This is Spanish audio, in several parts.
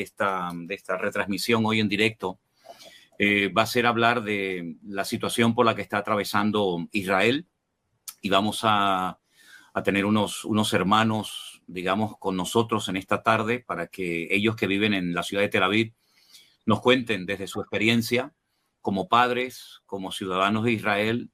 de esta retransmisión hoy en directo va a ser hablar de la situación por la que está atravesando Israel, y vamos a tener unos hermanos, digamos, con nosotros en esta tarde para que ellos que viven en la ciudad de Tel Aviv nos cuenten desde su experiencia como padres, como ciudadanos de Israel,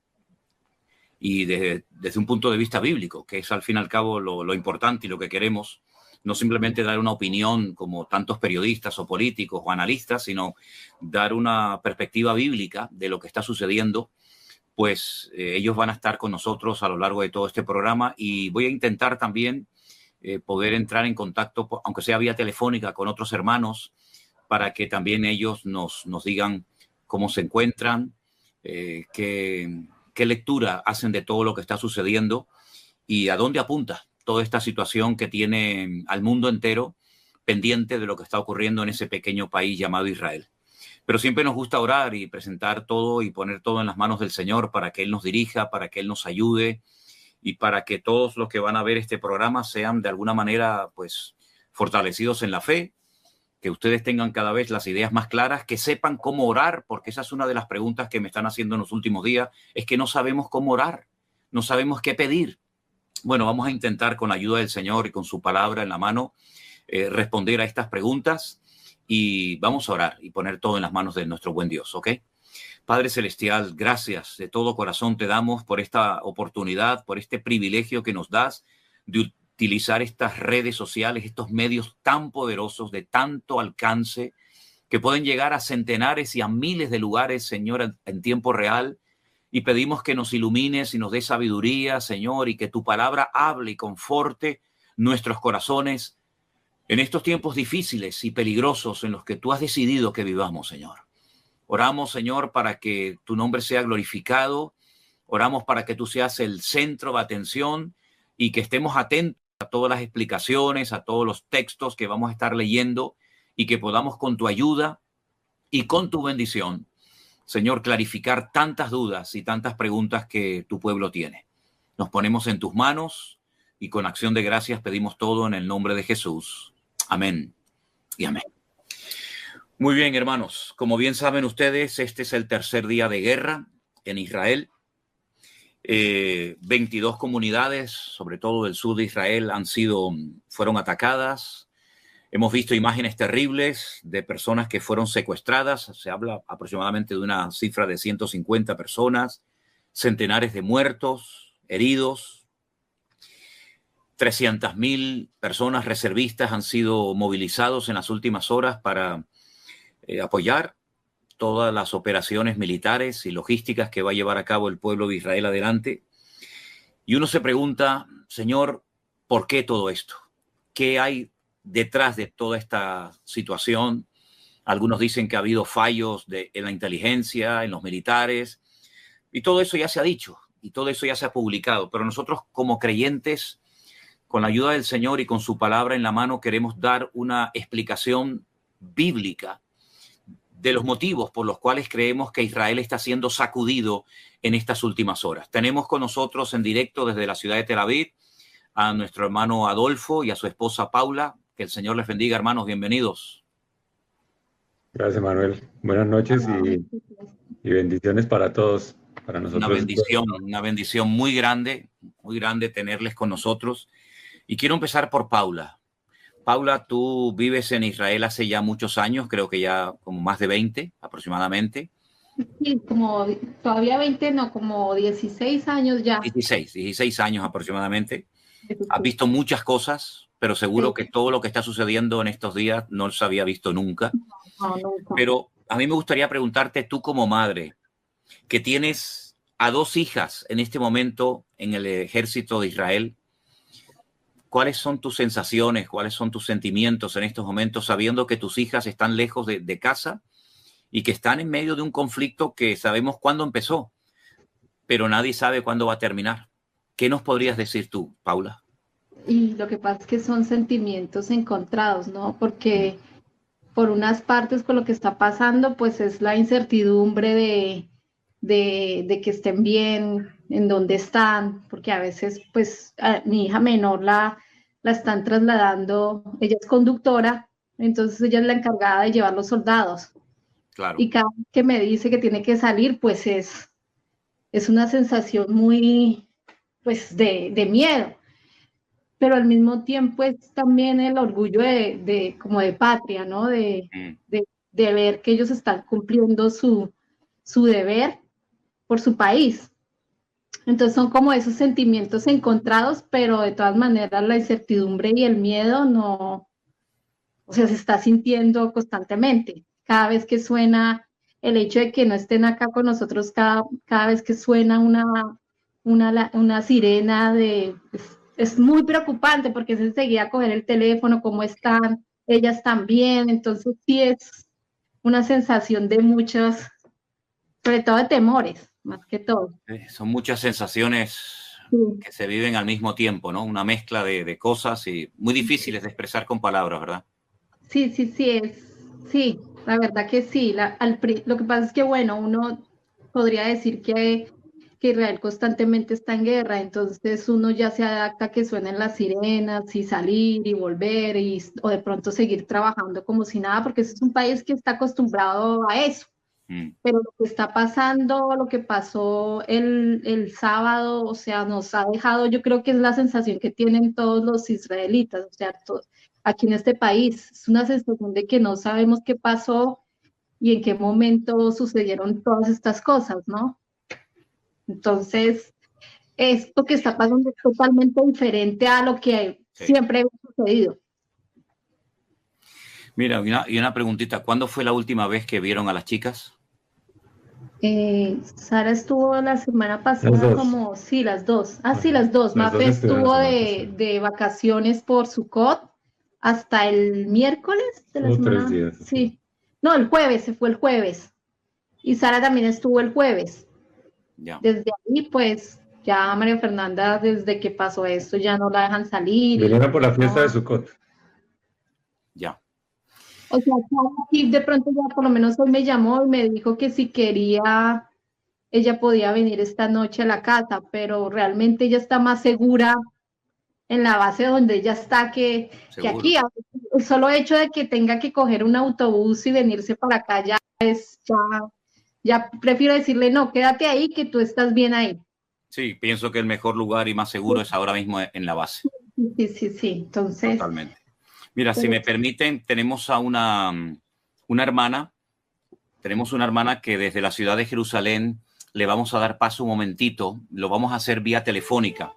y desde un punto de vista bíblico, que es al fin y al cabo lo importante y lo que queremos. No simplemente dar una opinión como tantos periodistas o políticos o analistas, sino dar una perspectiva bíblica de lo que está sucediendo. Pues ellos van a estar con nosotros a lo largo de todo este programa, y voy a intentar también poder entrar en contacto, aunque sea vía telefónica, con otros hermanos, para que también ellos nos digan cómo se encuentran, qué lectura hacen de todo lo que está sucediendo y a dónde apunta toda esta situación que tiene al mundo entero pendiente de lo que está ocurriendo en ese pequeño país llamado Israel. Pero siempre nos gusta orar y presentar todo y poner todo en las manos del Señor para que Él nos dirija, para que Él nos ayude y para que todos los que van a ver este programa sean de alguna manera pues fortalecidos en la fe, que ustedes tengan cada vez las ideas más claras, que sepan cómo orar, porque esa es una de las preguntas que me están haciendo en los últimos días, es que no sabemos cómo orar, no sabemos qué pedir. Bueno, vamos a intentar con la ayuda del Señor y con su palabra en la mano responder a estas preguntas, y vamos a orar y poner todo en las manos de nuestro buen Dios, ¿ok? Padre Celestial, gracias de todo corazón te damos por esta oportunidad, por este privilegio que nos das de utilizar estas redes sociales, estos medios tan poderosos, de tanto alcance, que pueden llegar a centenares y a miles de lugares, Señor, en tiempo real. Y pedimos que nos ilumines y nos dé sabiduría, Señor, y que tu palabra hable y conforte nuestros corazones en estos tiempos difíciles y peligrosos en los que tú has decidido que vivamos, Señor. Oramos, Señor, para que tu nombre sea glorificado. Oramos para que tú seas el centro de atención y que estemos atentos a todas las explicaciones, a todos los textos que vamos a estar leyendo, y que podamos con tu ayuda y con tu bendición, Señor, clarificar tantas dudas y tantas preguntas que tu pueblo tiene. Nos ponemos en tus manos y con acción de gracias pedimos todo en el nombre de Jesús. Amén y amén. Muy bien, hermanos. Como bien saben ustedes, este es el tercer día de guerra en Israel. 22 comunidades, sobre todo del sur de Israel, fueron atacadas. Hemos visto imágenes terribles de personas que fueron secuestradas. Se habla aproximadamente de una cifra de 150 personas, centenares de muertos, heridos. 300.000 personas reservistas han sido movilizados en las últimas horas para apoyar todas las operaciones militares y logísticas que va a llevar a cabo el pueblo de Israel adelante. Y uno se pregunta, Señor, ¿por qué todo esto? ¿Qué hay detrás de toda esta situación? Algunos dicen que ha habido fallos en la inteligencia, en los militares, y todo eso ya se ha dicho y todo eso ya se ha publicado. Pero nosotros como creyentes, con la ayuda del Señor y con su palabra en la mano, queremos dar una explicación bíblica de los motivos por los cuales creemos que Israel está siendo sacudido en estas últimas horas. Tenemos con nosotros en directo desde la ciudad de Tel Aviv a nuestro hermano Adolfo y a su esposa Paula. Que el Señor les bendiga, hermanos. Bienvenidos. Gracias, Manuel. Buenas noches y bendiciones para todos, para nosotros. Una bendición muy grande tenerles con nosotros. Y quiero empezar por Paula. Paula, tú vives en Israel hace ya muchos años, creo que ya como más de 20 aproximadamente. Sí, como todavía 20, no, como 16 años ya. 16 años aproximadamente. Has visto muchas cosas, pero seguro que todo lo que está sucediendo en estos días no se había visto nunca. No, nunca. Pero a mí me gustaría preguntarte, tú como madre, que tienes a 2 hijas en este momento en el ejército de Israel, ¿cuáles son tus sensaciones, cuáles son tus sentimientos en estos momentos, sabiendo que tus hijas están lejos de casa y que están en medio de un conflicto que sabemos cuándo empezó, pero nadie sabe cuándo va a terminar? ¿Qué nos podrías decir tú, Paula? Y lo que pasa es que son sentimientos encontrados, ¿no? Porque por unas partes, con lo que está pasando, pues es la incertidumbre de que estén bien, en dónde están, porque a veces, pues, a mi hija menor la están trasladando, ella es conductora, entonces ella es la encargada de llevar los soldados. Claro. Y cada vez que me dice que tiene que salir, pues es una sensación muy, pues, de miedo, pero al mismo tiempo es también el orgullo como de patria, ¿no? De ver que ellos están cumpliendo su deber por su país. Entonces son como esos sentimientos encontrados, pero de todas maneras la incertidumbre y el miedo no, o sea, se está sintiendo constantemente. Cada vez que suena el hecho de que no estén acá con nosotros, cada vez que suena una sirena es muy preocupante porque es enseguida coger el teléfono, cómo están, ellas también, entonces sí es una sensación de muchos, sobre todo de temores, más que todo. Son muchas sensaciones Sí. que se viven al mismo tiempo, ¿no? Una mezcla de cosas y muy difíciles de expresar con palabras, ¿verdad? Sí, sí, la verdad que sí. Lo que pasa es que, bueno, uno podría decir que Israel constantemente está en guerra, entonces uno ya se adapta a que suenen las sirenas y salir y volver o de pronto seguir trabajando como si nada, porque es un país que está acostumbrado a eso. Pero lo que está pasando, lo que pasó el sábado, o sea, nos ha dejado, yo creo que es la sensación que tienen todos los israelitas, o sea, aquí en este país, es una sensación de que no sabemos qué pasó y en qué momento sucedieron todas estas cosas, ¿no? Entonces, esto que está pasando es totalmente diferente a lo que siempre ha sucedido. Mira, y una preguntita, ¿cuándo fue la última vez que vieron a las chicas? Sara estuvo la semana pasada como, sí, las dos. Ah, sí, las dos. Las dos Mafe estuvieron estuvo la semana pasada. de vacaciones por Sukkot hasta el miércoles de la Solo 3 semana. días. Sí. No, el jueves, se fue el jueves. Y Sara también estuvo el jueves. Ya. Desde ahí, pues, ya María Fernanda, desde que pasó esto, ya no la dejan salir. Vinieron por la fiesta de Sukkot. Ya. O sea, aquí de pronto ya por lo menos hoy me llamó y me dijo que si quería, ella podía venir esta noche a la casa, pero realmente ella está más segura en la base donde ella está que aquí. El solo hecho de que tenga que coger un autobús y venirse para acá ya prefiero decirle, no, quédate ahí, que tú estás bien ahí. Sí, pienso que el mejor lugar y más seguro es ahora mismo en la base. Sí, entonces. Totalmente. Mira, si me permiten, tenemos a una hermana, que desde la ciudad de Jerusalén le vamos a dar paso un momentito, lo vamos a hacer vía telefónica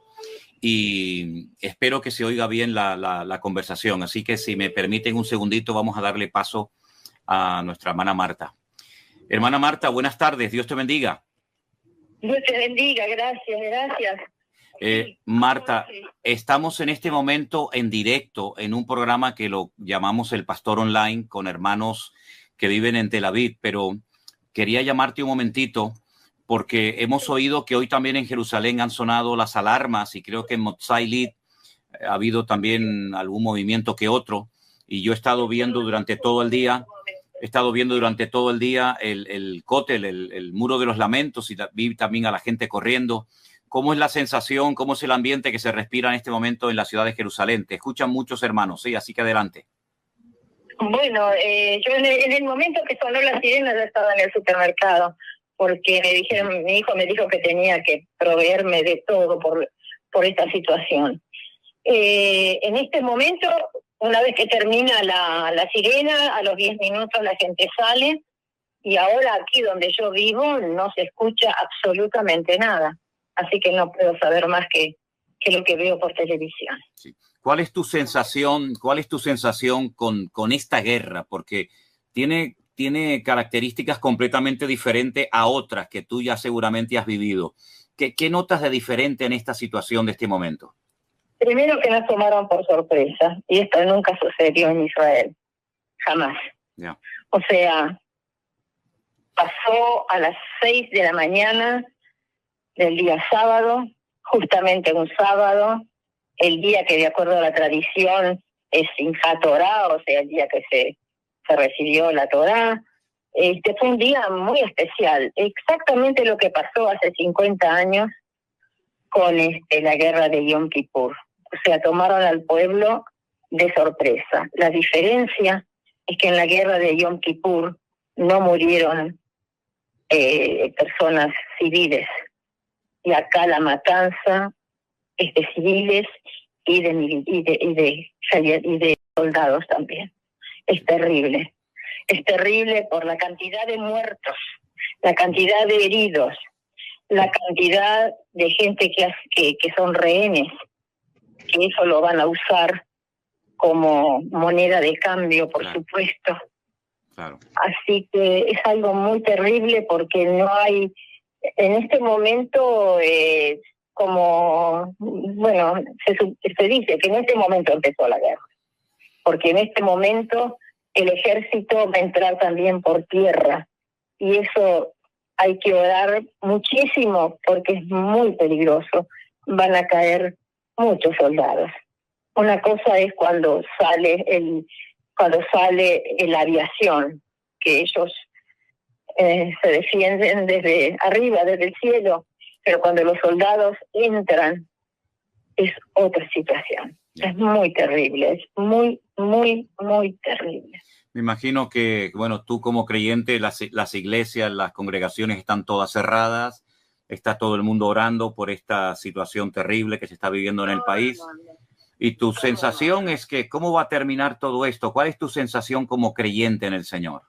y espero que se oiga bien la conversación. Así que si me permiten un segundito, vamos a darle paso a nuestra hermana Marta. Hermana Marta, buenas tardes, Dios te bendiga. Dios te bendiga, gracias. Marta, estamos en este momento en directo en un programa que lo llamamos El Pastor Online con hermanos que viven en Tel Aviv, pero quería llamarte un momentito porque hemos oído que hoy también en Jerusalén han sonado las alarmas y creo que en Motzai Lid ha habido también algún movimiento que otro y yo he estado viendo durante todo el día el cótel, el muro de los lamentos y vi también a la gente corriendo. ¿Cómo es la sensación, cómo es el ambiente que se respira en este momento en la ciudad de Jerusalén? Te escuchan muchos hermanos, sí, así que adelante. Bueno, yo en el momento que sonó la sirena ya estaba en el supermercado, porque mi hijo me dijo que tenía que proveerme de todo por esta situación. En este momento, una vez que termina la sirena, a los 10 minutos la gente sale, y ahora aquí donde yo vivo no se escucha absolutamente nada. Así que no puedo saber más que lo que veo por televisión. Sí. ¿Cuál es tu sensación con esta guerra? Porque tiene características completamente diferentes a otras que tú ya seguramente has vivido. ¿Qué notas de diferente en esta situación de este momento? Primero que nos tomaron por sorpresa, y esto nunca sucedió en Israel, jamás. Yeah. O sea, pasó a las 6 de la mañana del día sábado, justamente un sábado, el día que de acuerdo a la tradición es Simchat Torah, o sea, el día que se recibió la Torah. Fue un día muy especial, exactamente lo que pasó hace 50 años con la guerra de Yom Kippur. O sea, tomaron al pueblo de sorpresa. La diferencia es que en la guerra de Yom Kippur no murieron personas civiles. Y acá la matanza es de civiles y de soldados también. Es terrible. Es terrible por la cantidad de muertos, la cantidad de heridos, la cantidad de gente que son rehenes, que eso lo van a usar como moneda de cambio, por supuesto. Claro. Así que es algo muy terrible porque no hay, en este momento, se dice que en este momento empezó la guerra, porque en este momento el ejército va a entrar también por tierra, y eso hay que orar muchísimo porque es muy peligroso. Van a caer muchos soldados. Una cosa es cuando sale la aviación, que ellos se defienden desde arriba, desde el cielo, pero cuando los soldados entran es otra situación. Es muy terrible, es muy, muy, muy terrible. Me imagino que, bueno, tú como creyente, las iglesias, las congregaciones están todas cerradas, está todo el mundo orando por esta situación terrible que se está viviendo en el país. Y tu sensación es que, ¿cómo va a terminar todo esto? ¿Cuál es tu sensación como creyente en el Señor?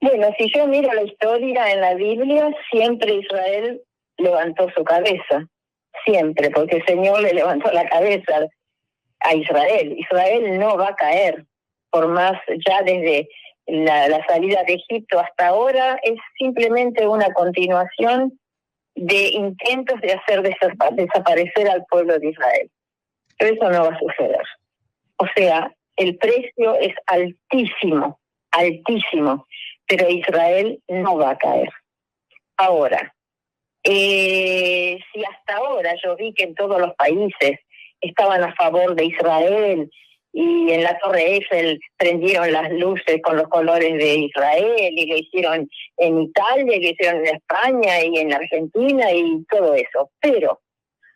Bueno, si yo miro la historia en la Biblia, siempre Israel levantó su cabeza, siempre, porque el Señor le levantó la cabeza a Israel. Israel no va a caer, por más ya desde la salida de Egipto hasta ahora, es simplemente una continuación de intentos de hacer desaparecer al pueblo de Israel. Pero eso no va a suceder. O sea, el precio es altísimo, altísimo, pero Israel no va a caer. Ahora, si hasta ahora yo vi que en todos los países estaban a favor de Israel y en la Torre Eiffel prendieron las luces con los colores de Israel y lo hicieron en Italia, y lo hicieron en España y en Argentina y todo eso, pero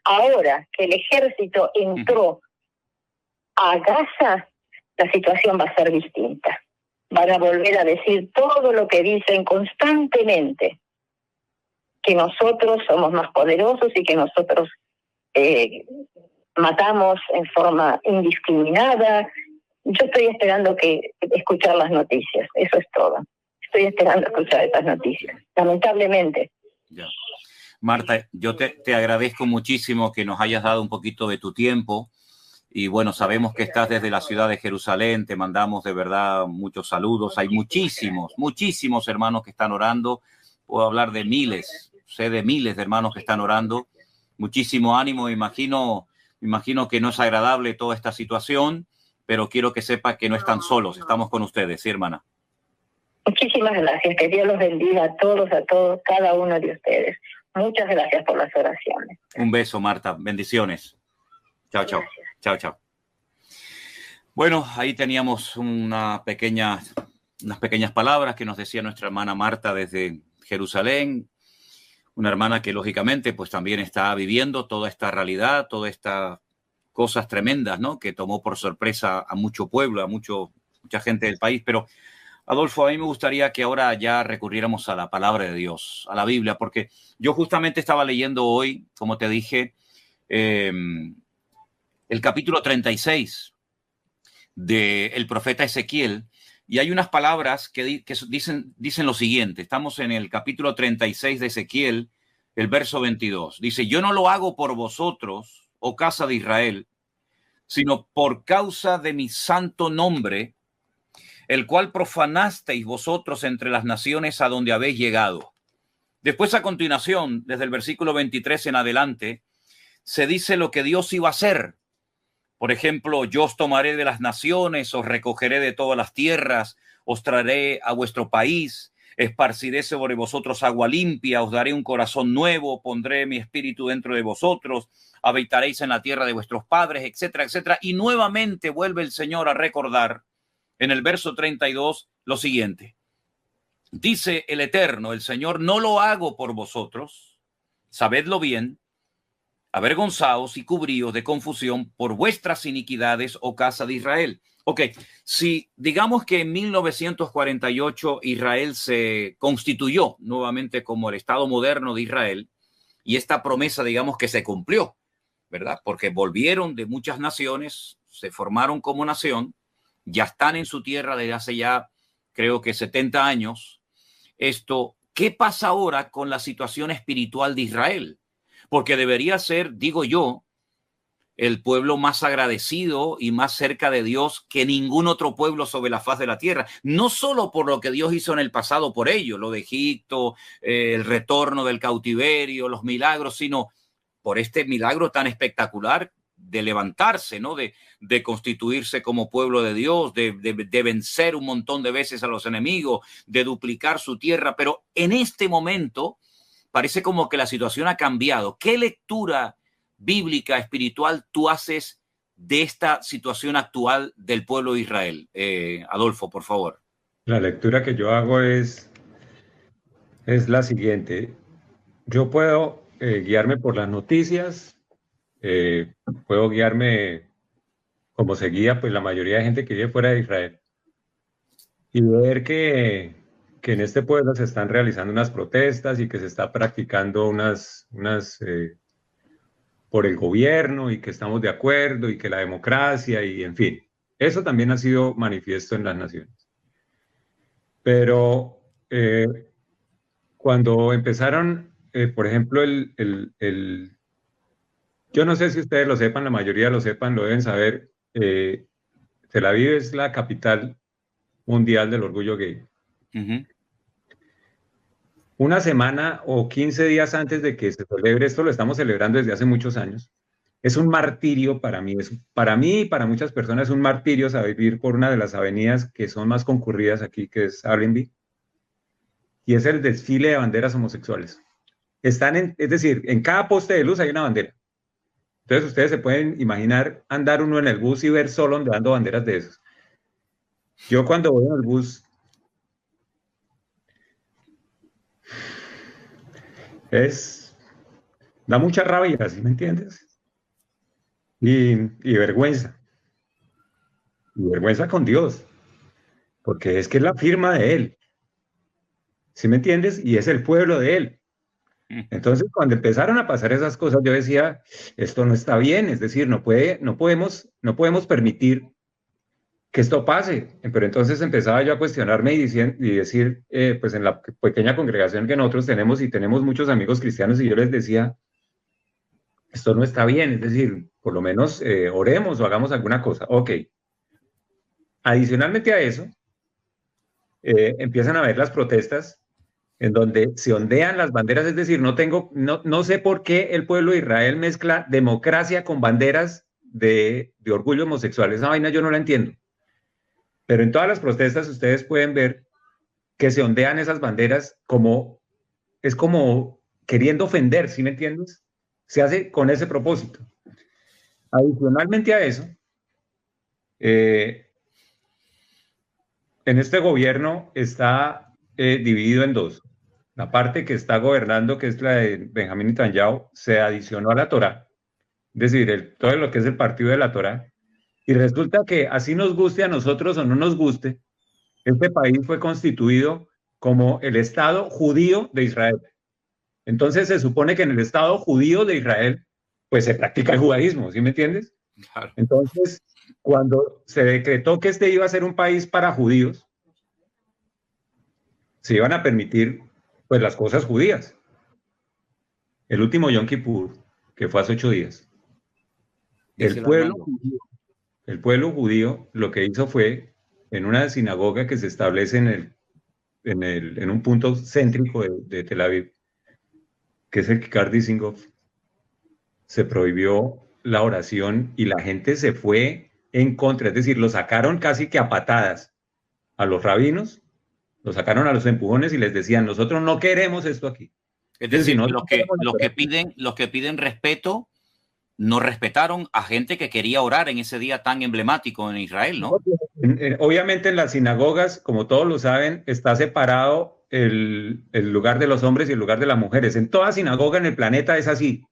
ahora que el ejército entró a Gaza, la situación va a ser distinta. Van a volver a decir todo lo que dicen constantemente, que nosotros somos más poderosos y que nosotros matamos en forma indiscriminada. Yo estoy esperando escuchar las noticias, eso es todo. Estoy esperando escuchar estas noticias, lamentablemente. Ya. Marta, yo te agradezco muchísimo que nos hayas dado un poquito de tu tiempo. Y bueno, sabemos que estás desde la ciudad de Jerusalén, te mandamos de verdad muchos saludos. Hay muchísimos hermanos que están orando. Puedo hablar de miles, sé de miles de hermanos que están orando. Muchísimo ánimo, me imagino que no es agradable toda esta situación, pero quiero que sepa que no están solos, estamos con ustedes, ¿sí, hermana? Muchísimas gracias, que Dios los bendiga a todos, cada uno de ustedes. Muchas gracias por las oraciones. Un beso, Marta, bendiciones. Chao, chao. Gracias. Chao, chao. Bueno, ahí teníamos unas pequeñas palabras que nos decía nuestra hermana Marta desde Jerusalén, una hermana que lógicamente pues también está viviendo toda esta realidad, todas estas cosas tremendas, ¿no? Que tomó por sorpresa a mucho pueblo, a mucha gente del país. Pero, Adolfo, a mí me gustaría que ahora ya recurriéramos a la palabra de Dios, a la Biblia, porque yo justamente estaba leyendo hoy, como te dije, el capítulo 36 del profeta Ezequiel, y hay unas palabras que dicen lo siguiente. Estamos en el capítulo 36 de Ezequiel, el verso 22. Dice: yo no lo hago por vosotros, oh casa de Israel, sino por causa de mi santo nombre, el cual profanasteis vosotros entre las naciones a donde habéis llegado. Después, a continuación, desde el versículo 23 en adelante, se dice lo que Dios iba a hacer. Por ejemplo, yo os tomaré de las naciones, os recogeré de todas las tierras, os traeré a vuestro país, esparciré sobre vosotros agua limpia, os daré un corazón nuevo, pondré mi espíritu dentro de vosotros, habitaréis en la tierra de vuestros padres, etcétera, etcétera. Y nuevamente vuelve el Señor a recordar en el verso 32 lo siguiente. Dice el Eterno, el Señor: no lo hago por vosotros, sabedlo bien, avergonzaos y cubríos de confusión por vuestras iniquidades, oh casa de Israel. Ok, si digamos que en 1948 Israel se constituyó nuevamente como el Estado moderno de Israel y esta promesa, digamos que se cumplió, ¿verdad? Porque volvieron de muchas naciones, se formaron como nación, ya están en su tierra desde hace ya creo que 70 años. ¿Qué pasa ahora con la situación espiritual de Israel? Porque debería ser, digo yo, el pueblo más agradecido y más cerca de Dios que ningún otro pueblo sobre la faz de la tierra. No solo por lo que Dios hizo en el pasado por ello, lo de Egipto, el retorno del cautiverio, los milagros, sino por este milagro tan espectacular de levantarse, ¿no? De constituirse como pueblo de Dios, de vencer un montón de veces a los enemigos, de duplicar su tierra. Pero en este momento parece como que la situación ha cambiado. ¿Qué lectura bíblica, espiritual, tú haces de esta situación actual del pueblo de Israel? Adolfo, por favor. La lectura que yo hago es la siguiente. Yo puedo guiarme por las noticias, puedo guiarme como se guía pues la mayoría de gente que vive fuera de Israel y ver que en este pueblo se están realizando unas protestas y que se está practicando unas por el gobierno y que estamos de acuerdo y que la democracia y en fin, eso también ha sido manifiesto en las naciones. Pero cuando empezaron, por ejemplo, yo no sé si ustedes lo sepan, la mayoría lo sepan, lo deben saber, Tel Aviv es la capital mundial del orgullo gay. Uh-huh. Una semana o 15 días antes de que se celebre, esto lo estamos celebrando desde hace muchos años, es un martirio para mí, para mí y para muchas personas es un martirio saber vivir por una de las avenidas que son más concurridas aquí, que es Allenby, y es el desfile de banderas homosexuales. Es decir, en cada poste de luz hay una bandera. Entonces ustedes se pueden imaginar andar uno en el bus y ver solo ondeando banderas de esos. Yo cuando voy en el bus, da mucha rabia, ¿sí me entiendes? Y vergüenza. Y vergüenza con Dios, porque es que es la firma de Él. ¿Sí me entiendes? Y es el pueblo de Él. Entonces, cuando empezaron a pasar esas cosas, yo decía, esto no está bien, es decir, no podemos permitir que esto pase. Pero entonces empezaba yo a cuestionarme y decir, pues en la pequeña congregación que nosotros tenemos y tenemos muchos amigos cristianos, y yo les decía, esto no está bien, es decir, por lo menos oremos o hagamos alguna cosa. Ok. Adicionalmente a eso, empiezan a haber las protestas en donde se ondean las banderas, es decir, no sé por qué el pueblo de Israel mezcla democracia con banderas de orgullo homosexual. Esa vaina yo no la entiendo. Pero en todas las protestas ustedes pueden ver que se ondean esas banderas como queriendo ofender, ¿sí me entiendes? Se hace con ese propósito. Adicionalmente a eso, en este gobierno está dividido en dos. La parte que está gobernando, que es la de Benjamín Netanyahu, se adicionó a la Torá, es decir, todo lo que es el partido de la Torá, y resulta que así nos guste a nosotros o no nos guste, este país fue constituido como el Estado judío de Israel. Entonces se supone que en el Estado judío de Israel, pues se practica el judaísmo, ¿sí me entiendes? Claro. Entonces, cuando se decretó que este iba a ser un país para judíos, se iban a permitir pues las cosas judías. El último Yom Kippur, que fue hace 8 días, el pueblo judío lo que hizo fue, en una sinagoga que se establece en un punto céntrico de Tel Aviv, que es el Kikar Dizengoff, se prohibió la oración y la gente se fue en contra, es decir, lo sacaron casi que a patadas a los rabinos, lo sacaron a los empujones y les decían, nosotros no queremos esto aquí. Es decir, los que piden respeto no respetaron a gente que quería orar en ese día tan emblemático en Israel, ¿no? Obviamente en las sinagogas, como todos lo saben, está separado el lugar de los hombres y el lugar de las mujeres. En toda sinagoga en el planeta es así.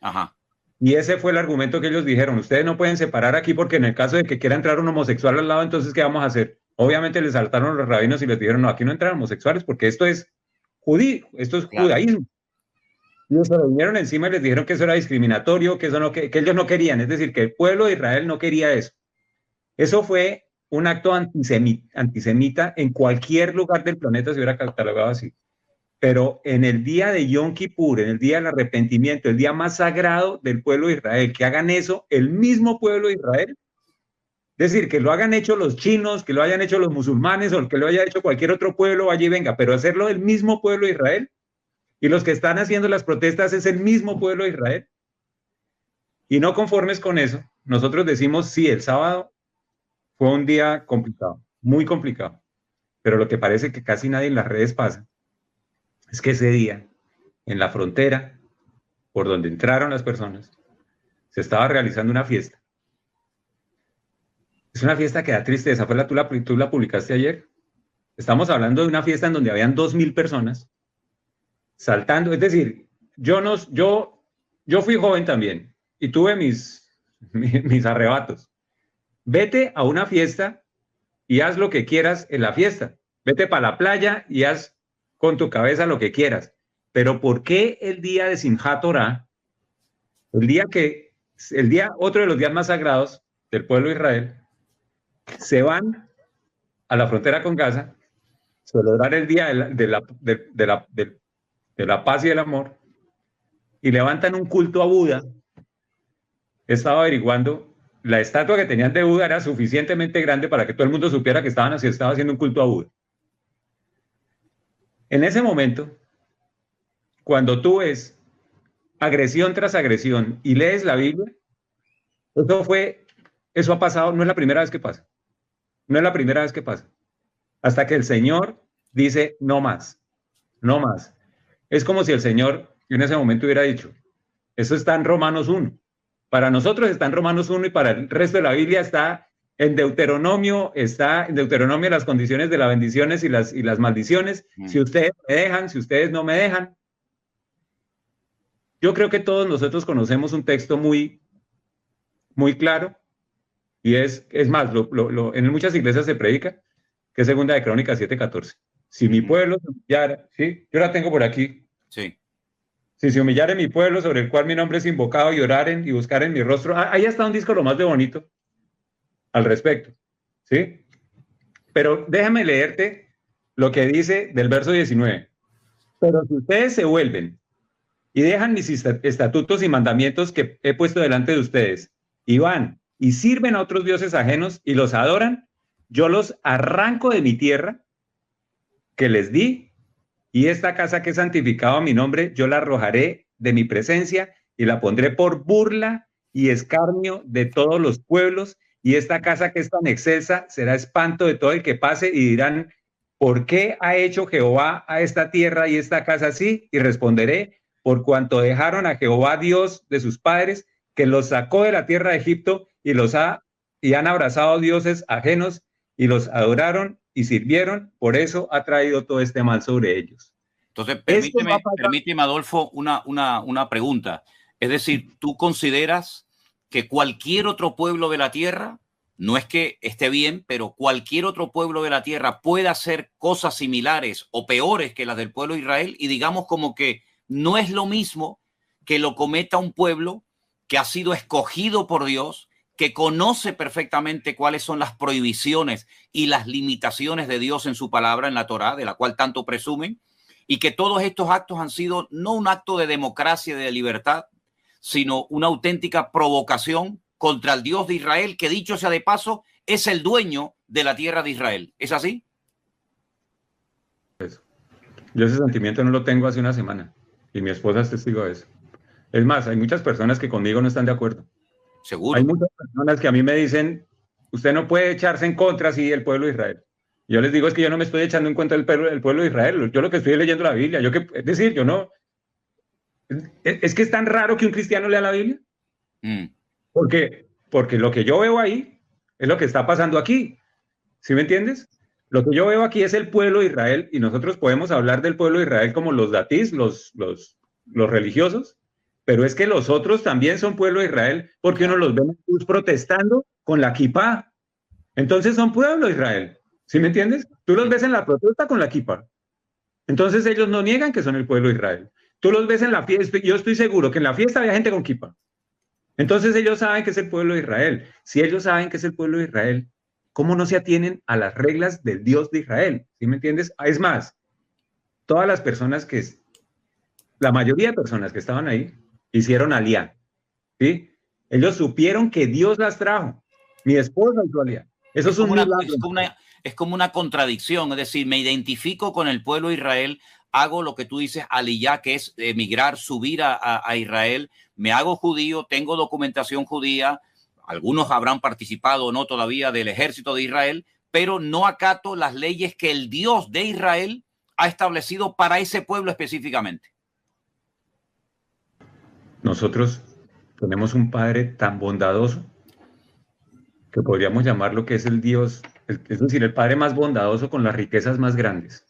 Ajá. Y ese fue el argumento que ellos dijeron. Ustedes no pueden separar aquí porque en el caso de que quiera entrar un homosexual al lado, entonces, ¿qué vamos a hacer? Obviamente les saltaron los rabinos y les dijeron, no, aquí no entran homosexuales porque esto es judaísmo. Y ellos se lo vinieron encima y les dijeron que eso era discriminatorio, que, eso no, que ellos no querían. Es decir, que el pueblo de Israel no quería eso. Eso fue un acto antisemita en cualquier lugar del planeta se hubiera catalogado así. Pero en el día de Yom Kippur, en el día del arrepentimiento, el día más sagrado del pueblo de Israel, que hagan eso el mismo pueblo de Israel, es decir, que lo hagan hecho los chinos, que lo hayan hecho los musulmanes o que lo haya hecho cualquier otro pueblo, allí venga, pero hacerlo el mismo pueblo de Israel, y los que están haciendo las protestas es el mismo pueblo de Israel. Y no conformes con eso, nosotros decimos, sí, el sábado fue un día complicado, muy complicado, pero lo que parece que casi nadie en las redes pasa es que ese día, en la frontera, por donde entraron las personas, se estaba realizando una fiesta. Es una fiesta que da tristeza. ¿Tú la publicaste ayer? Estamos hablando de una fiesta en donde habían 2.000 personas saltando. Es decir, yo fui joven también y tuve mis arrebatos. Vete a una fiesta y haz lo que quieras en la fiesta. Vete para la playa y haz con tu cabeza lo que quieras. Pero ¿por qué el día de Simchat Torah, otro de los días más sagrados del pueblo de Israel, se van a la frontera con Gaza, celebrar el día de la paz y el amor, y levantan un culto a Buda? Estaba averiguando, la estatua que tenían de Buda era suficientemente grande para que todo el mundo supiera que estaba haciendo un culto a Buda. En ese momento, cuando tú ves agresión tras agresión y lees la Biblia, eso ha pasado, no es la primera vez que pasa. No es la primera vez que pasa. Hasta que el Señor dice, no más, no más. Es como si el Señor en ese momento hubiera dicho, eso está en Romanos 1. Para nosotros está en Romanos 1 y para el resto de la Biblia está en Deuteronomio las condiciones de las bendiciones y las maldiciones. Si ustedes me dejan, si ustedes no me dejan. Yo creo que todos nosotros conocemos un texto muy, muy claro. Y es más, en muchas iglesias se predica, que es 2 de Crónicas 7:14. Si mi pueblo se humillara, ¿sí? Yo la tengo por aquí. Sí. Si se humillare mi pueblo, sobre el cual mi nombre es invocado, y oraren y buscaren mi rostro. Ahí está un disco lo más de bonito al respecto, ¿sí? Pero déjame leerte lo que dice del verso 19. Pero si ustedes se vuelven y dejan mis estatutos y mandamientos que he puesto delante de ustedes, y van y sirven a otros dioses ajenos y los adoran, yo los arranco de mi tierra que les di, y esta casa que he santificado a mi nombre, yo la arrojaré de mi presencia y la pondré por burla y escarnio de todos los pueblos, y esta casa que es tan excelsa será espanto de todo el que pase, y dirán, ¿por qué ha hecho Jehová a esta tierra y esta casa así? Y responderé, por cuanto dejaron a Jehová Dios de sus padres, que los sacó de la tierra de Egipto, y han abrazado dioses ajenos y los adoraron y sirvieron, por eso ha traído todo este mal sobre ellos. Entonces, permíteme, Adolfo, una pregunta. Es decir, ¿tú consideras que cualquier otro pueblo de la tierra, no es que esté bien, pero cualquier otro pueblo de la tierra pueda hacer cosas similares o peores que las del pueblo de Israel, y digamos como que no es lo mismo que lo cometa un pueblo que ha sido escogido por Dios, que conoce perfectamente cuáles son las prohibiciones y las limitaciones de Dios en su palabra, en la Torá, de la cual tanto presumen, y que todos estos actos han sido no un acto de democracia y de libertad, sino una auténtica provocación contra el Dios de Israel, que, dicho sea de paso, es el dueño de la tierra de Israel? ¿Es así? Yo ese sentimiento no lo tengo hace una semana, y mi esposa es testigo de eso. Es más, hay muchas personas que conmigo no están de acuerdo. Seguro. Hay muchas personas que a mí me dicen, usted no puede echarse en contra así del pueblo de Israel. Yo les digo, es que yo no me estoy echando en contra del pueblo de Israel. Yo lo que estoy leyendo la Biblia. Es decir, yo no... Es que es tan raro que un cristiano lea la Biblia. Porque lo que yo veo ahí es lo que está pasando aquí. ¿Sí me entiendes? Lo que yo veo aquí es el pueblo de Israel, y nosotros podemos hablar del pueblo de Israel como los datís, los religiosos, pero es que los otros también son pueblo de Israel, porque uno los ve protestando con la kipá. Entonces son pueblo de Israel. ¿Sí me entiendes? Tú los ves en la protesta con la kipá. Entonces ellos no niegan que son el pueblo de Israel. Tú los ves en la fiesta, yo estoy seguro que en la fiesta había gente con kipá. Entonces ellos saben que es el pueblo de Israel. Si ellos saben que es el pueblo de Israel, ¿cómo no se atienen a las reglas del Dios de Israel? ¿Sí me entiendes? Es más, todas las personas la mayoría de personas que estaban ahí, hicieron alía, ¿sí? Ellos supieron que Dios las trajo. Mi esposa hizo alía. Eso es un milagro. Es como una contradicción, es decir, me identifico con el pueblo de Israel, hago lo que tú dices, aliyá, que es emigrar, subir a Israel, me hago judío, tengo documentación judía, algunos habrán participado o no todavía del ejército de Israel, pero no acato las leyes que el Dios de Israel ha establecido para ese pueblo específicamente. Nosotros tenemos un Padre tan bondadoso que podríamos llamarlo que es el Dios, es decir, el Padre más bondadoso con las riquezas más grandes.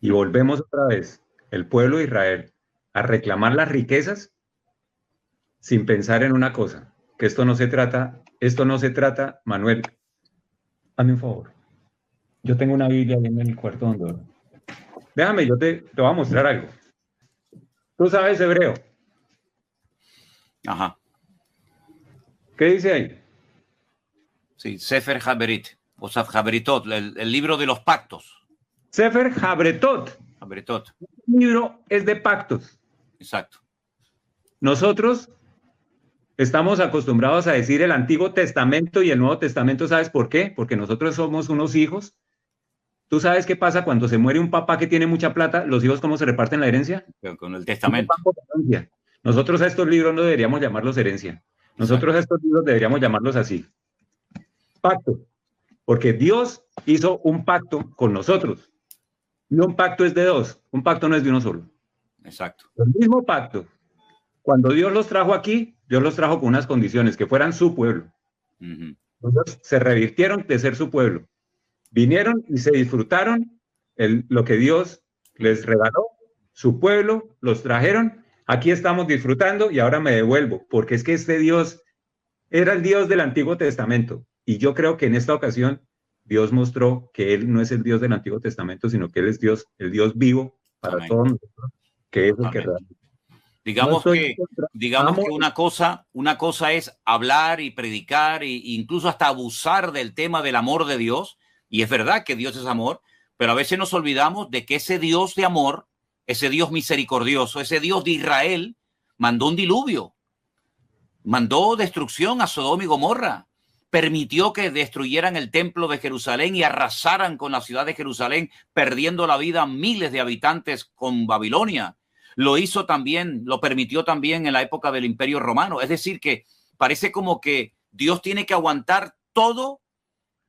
Y volvemos otra vez, el pueblo de Israel, a reclamar las riquezas sin pensar en una cosa, que esto no se trata, Manuel, hazme un favor. Yo tengo una Biblia ahí en el cuarto donde duermo. Déjame, yo te voy a mostrar algo. Tú sabes hebreo. Ajá. ¿Qué dice ahí? Sí, Sefer Haberit, o Haberitot, el libro de los pactos. Sefer Habretot. Haberitot. El libro es de pactos. Exacto. Nosotros estamos acostumbrados a decir el Antiguo Testamento y el Nuevo Testamento. ¿Sabes por qué? Porque nosotros somos unos hijos. ¿Tú sabes qué pasa cuando se muere un papá que tiene mucha plata? ¿Los hijos cómo se reparten la herencia? Pero con el testamento. Nosotros a estos libros no deberíamos llamarlos herencia. Nosotros a estos libros deberíamos llamarlos así. Pacto. Porque Dios hizo un pacto con nosotros. Y un pacto es de dos. Un pacto no es de uno solo. Exacto. El mismo pacto. Cuando Dios los trajo aquí, Dios los trajo con unas condiciones, que fueran su pueblo. Ellos se revirtieron de ser su pueblo. Vinieron y se disfrutaron lo que Dios les regaló, su pueblo, los trajeron. Aquí estamos disfrutando y ahora me devuelvo, porque es que este Dios era el Dios del Antiguo Testamento. Y yo creo que en esta ocasión Dios mostró que Él no es el Dios del Antiguo Testamento, sino que Él es Dios, el Dios vivo para Amén. todos nosotros, que es el que realmente. Digamos que una cosa es hablar y predicar e incluso hasta abusar del tema del amor de Dios. Y es verdad que Dios es amor, pero a veces nos olvidamos de que ese Dios de amor, ese Dios misericordioso, ese Dios de Israel, mandó un diluvio, mandó destrucción a Sodoma y Gomorra, permitió que destruyeran el templo de Jerusalén y arrasaran con la ciudad de Jerusalén, perdiendo la vida miles de habitantes con Babilonia. Lo hizo también, lo permitió también en la época del Imperio Romano. Es decir, que parece como que Dios tiene que aguantar todo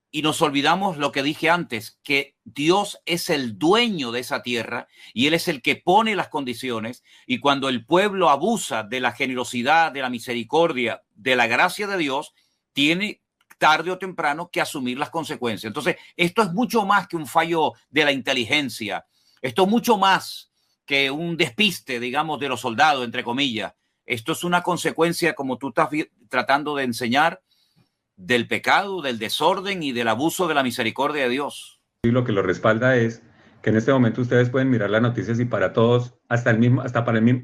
y nos olvidamos lo que dije antes, que Dios es el dueño de esa tierra y Él es el que pone las condiciones. Y cuando el pueblo abusa de la generosidad, de la misericordia, de la gracia de Dios, tiene tarde o temprano que asumir las consecuencias. Entonces, esto es mucho más que un fallo de la inteligencia. Esto es mucho más que un despiste, digamos, de los soldados, entre comillas. Esto es una consecuencia, como tú estás tratando de enseñar, del pecado, del desorden y del abuso de la misericordia de Dios. Y lo que lo respalda es que en este momento ustedes pueden mirar las noticias y para todos,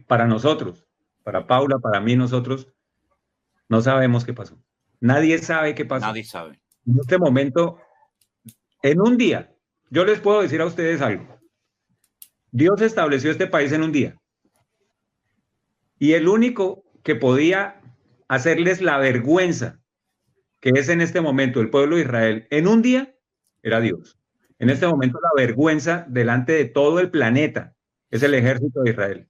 para nosotros, para Paula, para mí, nosotros, no sabemos qué pasó. Nadie sabe qué pasó. Nadie sabe. En este momento, en un día, yo les puedo decir a ustedes algo. Dios estableció este país en un día. Y el único que podía hacerles la vergüenza que es en este momento el pueblo de Israel en un día, era Dios. En este momento la vergüenza delante de todo el planeta es el ejército de Israel.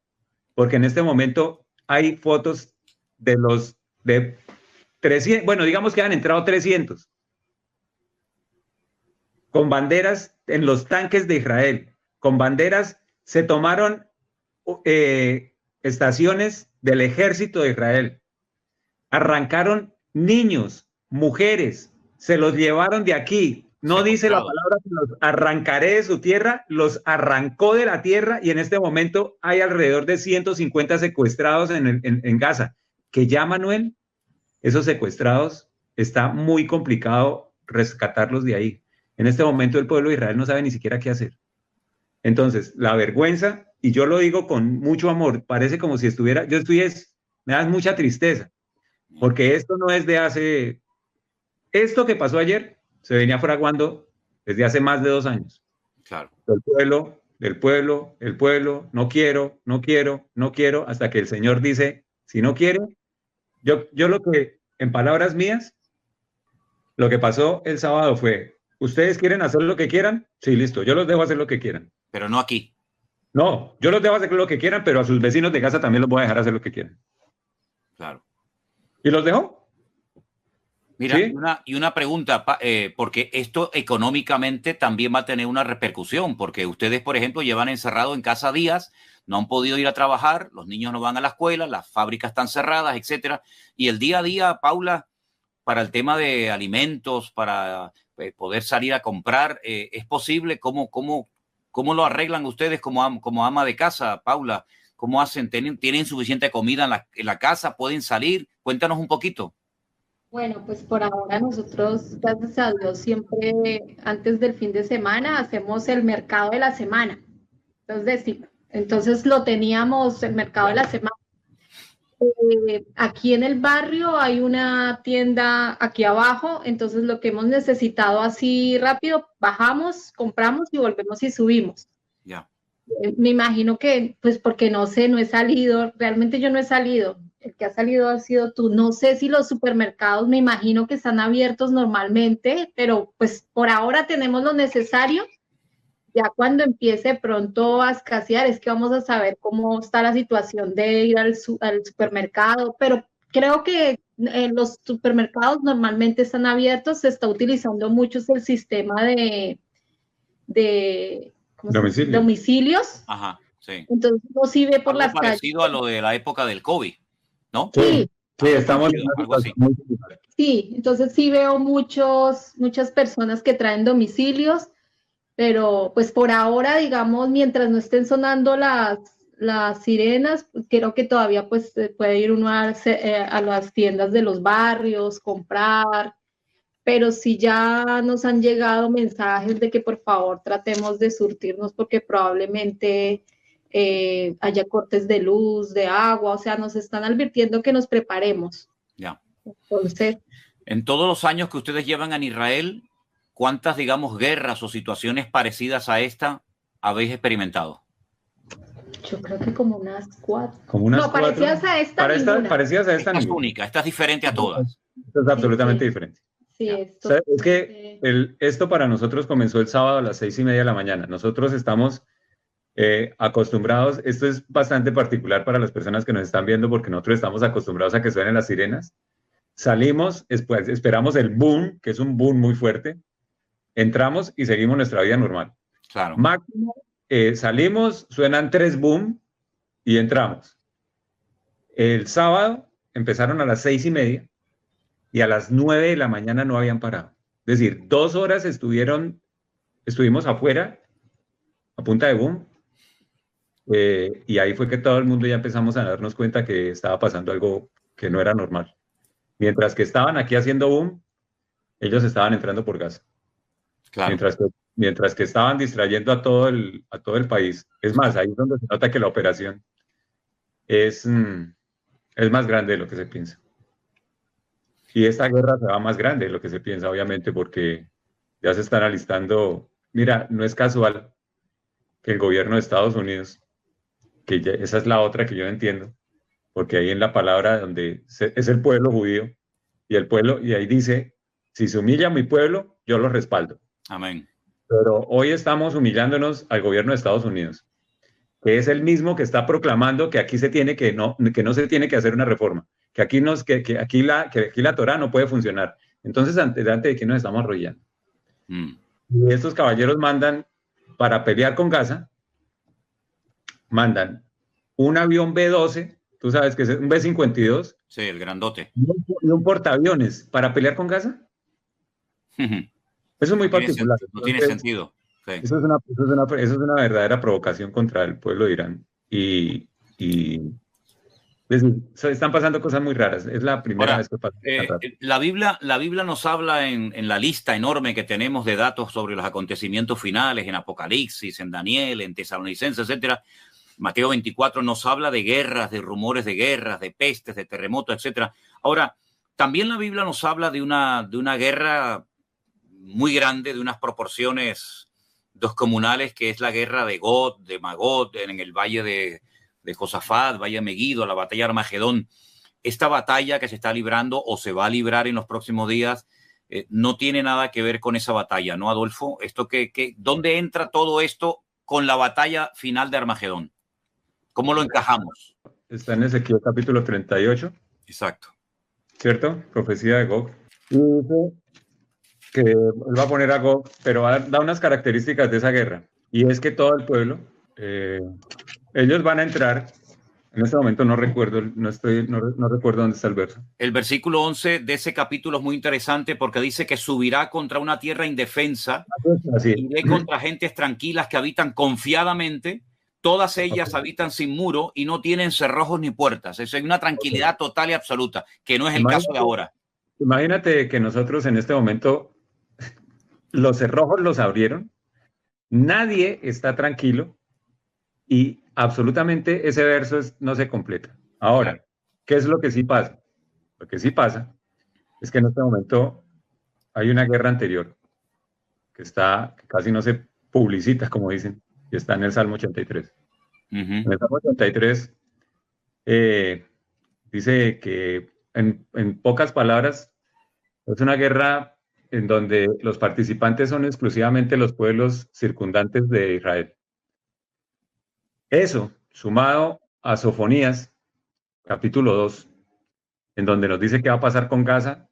Porque en este momento hay fotos de 300, bueno, digamos que han entrado 300, con banderas en los tanques de Israel, con banderas, se tomaron estaciones del ejército de Israel, arrancaron niños, mujeres, se los llevaron de aquí, No dice la Secuestrados. palabra que los arrancaré de su tierra, los arrancó de la tierra y en este momento hay alrededor de 150 secuestrados en Gaza. Que ya, Manuel, esos secuestrados está muy complicado rescatarlos de ahí. En este momento el pueblo de Israel no sabe ni siquiera qué hacer. Entonces, la vergüenza, y yo lo digo con mucho amor, parece como si estuviera, me da mucha tristeza, porque esto no es de hace, esto que pasó ayer se venía fraguando desde hace más de 2 años. Claro. El pueblo, no quiero, no quiero, no quiero, hasta que el Señor dice, si no quiere, yo lo que, en palabras mías, lo que pasó el sábado fue, ¿ustedes quieren hacer lo que quieran? Sí, listo, yo los dejo hacer lo que quieran. Pero no aquí. No, yo los dejo hacer lo que quieran, pero a sus vecinos de casa también los voy a dejar hacer lo que quieran. Claro. ¿Y los dejó? Mira, ¿Sí? una pregunta, porque esto económicamente también va a tener una repercusión, porque ustedes, por ejemplo, llevan encerrado en casa días, no han podido ir a trabajar, los niños no van a la escuela, las fábricas están cerradas, etcétera. Y el día a día, Paula, para el tema de alimentos, para poder salir a comprar, ¿es posible? ¿Cómo lo arreglan ustedes como ama de casa, Paula? ¿Cómo hacen? ¿Tienen suficiente comida en la casa? ¿Pueden salir? Cuéntanos un poquito. Bueno, pues por ahora nosotros, gracias a Dios, siempre antes del fin de semana hacemos el mercado de la semana. Entonces lo teníamos el mercado de la semana. Aquí en el barrio hay una tienda aquí abajo, entonces lo que hemos necesitado así rápido, bajamos, compramos y volvemos y subimos. Ya. Me imagino que, pues porque no sé, no he salido, realmente yo no he salido, el que ha salido ha sido tú. No sé si los supermercados, me imagino que están abiertos normalmente, pero pues por ahora tenemos lo necesario. Ya cuando empiece pronto a escasear es que vamos a saber cómo está la situación de ir al supermercado, pero creo que los supermercados normalmente están abiertos, se está utilizando mucho el sistema de domicilios. Ajá, sí. Entonces uno sí ve por las calles. Parecido a lo de la época del COVID, ¿no? Sí, estamos en algo así. Sí, entonces sí veo muchas personas que traen domicilios, pero pues por ahora, digamos, mientras no estén sonando las sirenas, pues, creo que todavía pues puede ir uno a las tiendas de los barrios, comprar, pero sí ya nos han llegado mensajes de que por favor tratemos de surtirnos porque probablemente haya cortes de luz, de agua, o sea, nos están advirtiendo que nos preparemos. Ya. Entonces, en todos los años que ustedes llevan en Israel, ¿cuántas, digamos, guerras o situaciones parecidas a esta habéis experimentado? Yo creo que como unas 4. No, parecidas a esta ninguna. Parecidas a esta es única, esta es diferente a todas. Esto es absolutamente diferente. Sí, o sea, es que esto para nosotros comenzó el sábado a las 6:30 de la mañana. Nosotros estamos acostumbrados, esto es bastante particular para las personas que nos están viendo porque nosotros estamos acostumbrados a que suenen las sirenas. Salimos, después esperamos el boom, que es un boom muy fuerte, entramos y seguimos nuestra vida normal. Claro. Máximo, salimos, suenan 3 boom y entramos. El sábado empezaron a las 6:30 y a las 9 de la mañana no habían parado. Es decir, 2 horas estuvimos afuera a punta de boom y ahí fue que todo el mundo ya empezamos a darnos cuenta que estaba pasando algo que no era normal. Mientras que estaban aquí haciendo boom, ellos estaban entrando por Gaza. Claro. Mientras que estaban distrayendo a todo el país. Es más, ahí es donde se nota que la operación es más grande de lo que se piensa. Y esta guerra se va más grande de lo que se piensa, obviamente, porque ya se están alistando. Mira, no es casual que el gobierno de Estados Unidos, que ya, esa es la otra que yo no entiendo, porque ahí en la palabra donde es el pueblo judío, y ahí dice, si se humilla a mi pueblo, yo lo respaldo. Amén. Pero hoy estamos humillándonos al gobierno de Estados Unidos, que es el mismo que está proclamando que aquí no se tiene que hacer una reforma, que aquí la Torá no puede funcionar. Entonces, ante de quién nos estamos arrollando. Y estos caballeros mandan, para pelear con Gaza, mandan un avión B-12, tú sabes que es un B-52. Sí, el grandote. Y un portaaviones para pelear con Gaza. Eso es muy No tiene, particular. no tiene Entonces, sentido. Sí. eso es una verdadera provocación contra el pueblo de Irán. Y es decir, están pasando cosas muy raras. Es la primera Ahora, vez que pasa tan rápido. la Biblia nos habla en la lista enorme que tenemos de datos sobre los acontecimientos finales, en Apocalipsis, en Daniel, en Tesalonicenses, etcétera. Mateo 24 nos habla de guerras, de rumores de guerras, de pestes, de terremotos, etcétera. Ahora, también la Biblia nos habla de una guerra muy grande, de unas proporciones descomunales, que es la guerra de Gog, de Magog, en el valle de Josafat, valle de Megido, la batalla de Armagedón. Esta batalla que se está librando o se va a librar en los próximos días no tiene nada que ver con esa batalla, ¿no, Adolfo? ¿Dónde entra todo esto con la batalla final de Armagedón? ¿Cómo lo encajamos? Está en Ezequiel capítulo 38. Exacto. ¿Cierto? Profecía de Gog. Y dice que él va a poner a Gog, pero da unas características de esa guerra. Y es que todo el pueblo, ellos van a entrar. En este momento no recuerdo dónde está el verso. El versículo 11 de ese capítulo es muy interesante porque dice que subirá contra una tierra indefensa y ve contra gentes tranquilas que habitan confiadamente. Todas ellas habitan sin muro y no tienen cerrojos ni puertas. Eso es una tranquilidad total y absoluta, que no es el caso de ahora. Imagínate que nosotros en este momento los cerrojos los abrieron, nadie está tranquilo y absolutamente ese verso no se completa. Ahora, ¿qué es lo que sí pasa? Lo que sí pasa es que en este momento hay una guerra anterior que casi no se publicita, como dicen, y está en el Salmo 83. En el Salmo 83 dice que en pocas palabras es una guerra en donde los participantes son exclusivamente los pueblos circundantes de Israel. Eso, sumado a Sofonías, capítulo 2, en donde nos dice qué va a pasar con Gaza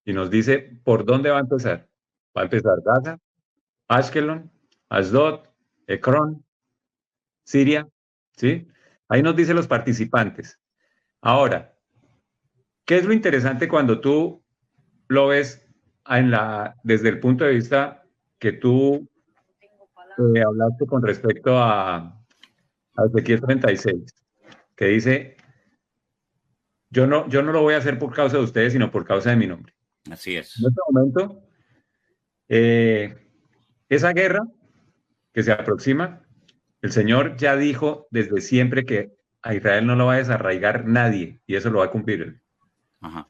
y nos dice por dónde va a empezar. Va a empezar Gaza, Ashkelon, Asdod, Ecrón, Siria, ¿sí? Ahí nos dice los participantes. Ahora, ¿qué es lo interesante cuando tú lo ves desde el punto de vista que tú hablaste con respecto a Ezequiel 36, que dice, yo no lo voy a hacer por causa de ustedes, sino por causa de mi nombre? Así es. En este momento, esa guerra que se aproxima, el Señor ya dijo desde siempre que a Israel no lo va a desarraigar nadie, y eso lo va a cumplir él. Ajá.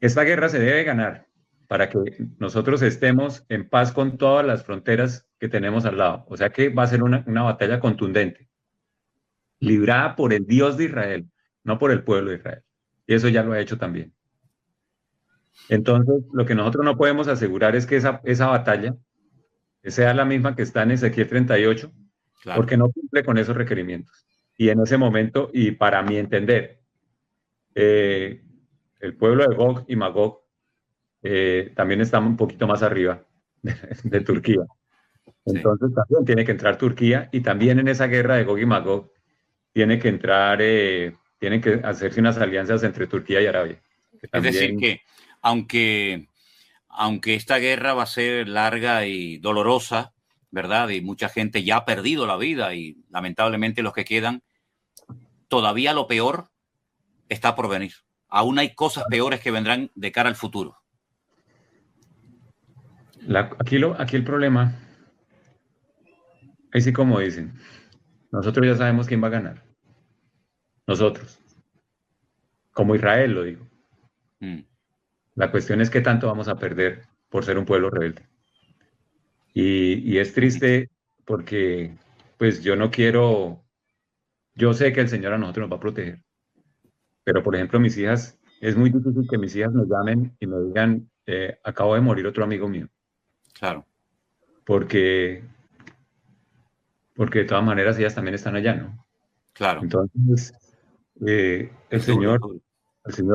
Esta guerra se debe ganar para que nosotros estemos en paz con todas las fronteras que tenemos al lado. O sea que va a ser una batalla contundente, librada por el Dios de Israel, no por el pueblo de Israel. Y eso ya lo ha hecho también. Entonces, lo que nosotros no podemos asegurar es que esa batalla sea la misma que está en Ezequiel 38, claro, porque no cumple con esos requerimientos. Y en ese momento, y para mi entender, el pueblo de Gog y Magog también está un poquito más arriba de Turquía. Entonces, sí, también tiene que entrar Turquía, y también en esa guerra de Gog y Magog tiene que entrar, tienen que hacerse unas alianzas entre Turquía y Arabia. También, es decir, que aunque esta guerra va a ser larga y dolorosa, ¿verdad? Y mucha gente ya ha perdido la vida y lamentablemente los que quedan, todavía lo peor está por venir. Aún hay cosas peores que vendrán de cara al futuro. Aquí el problema, así como dicen, nosotros ya sabemos quién va a ganar. Nosotros. Como Israel, lo digo. La cuestión es qué tanto vamos a perder por ser un pueblo rebelde. Y es triste porque, pues, yo sé que el Señor a nosotros nos va a proteger. Pero, por ejemplo, mis hijas, es muy difícil que mis hijas me llamen y me digan, acabo de morir otro amigo mío. Claro. Porque de todas maneras ellas también están allá, ¿no? Claro. Entonces, el Señor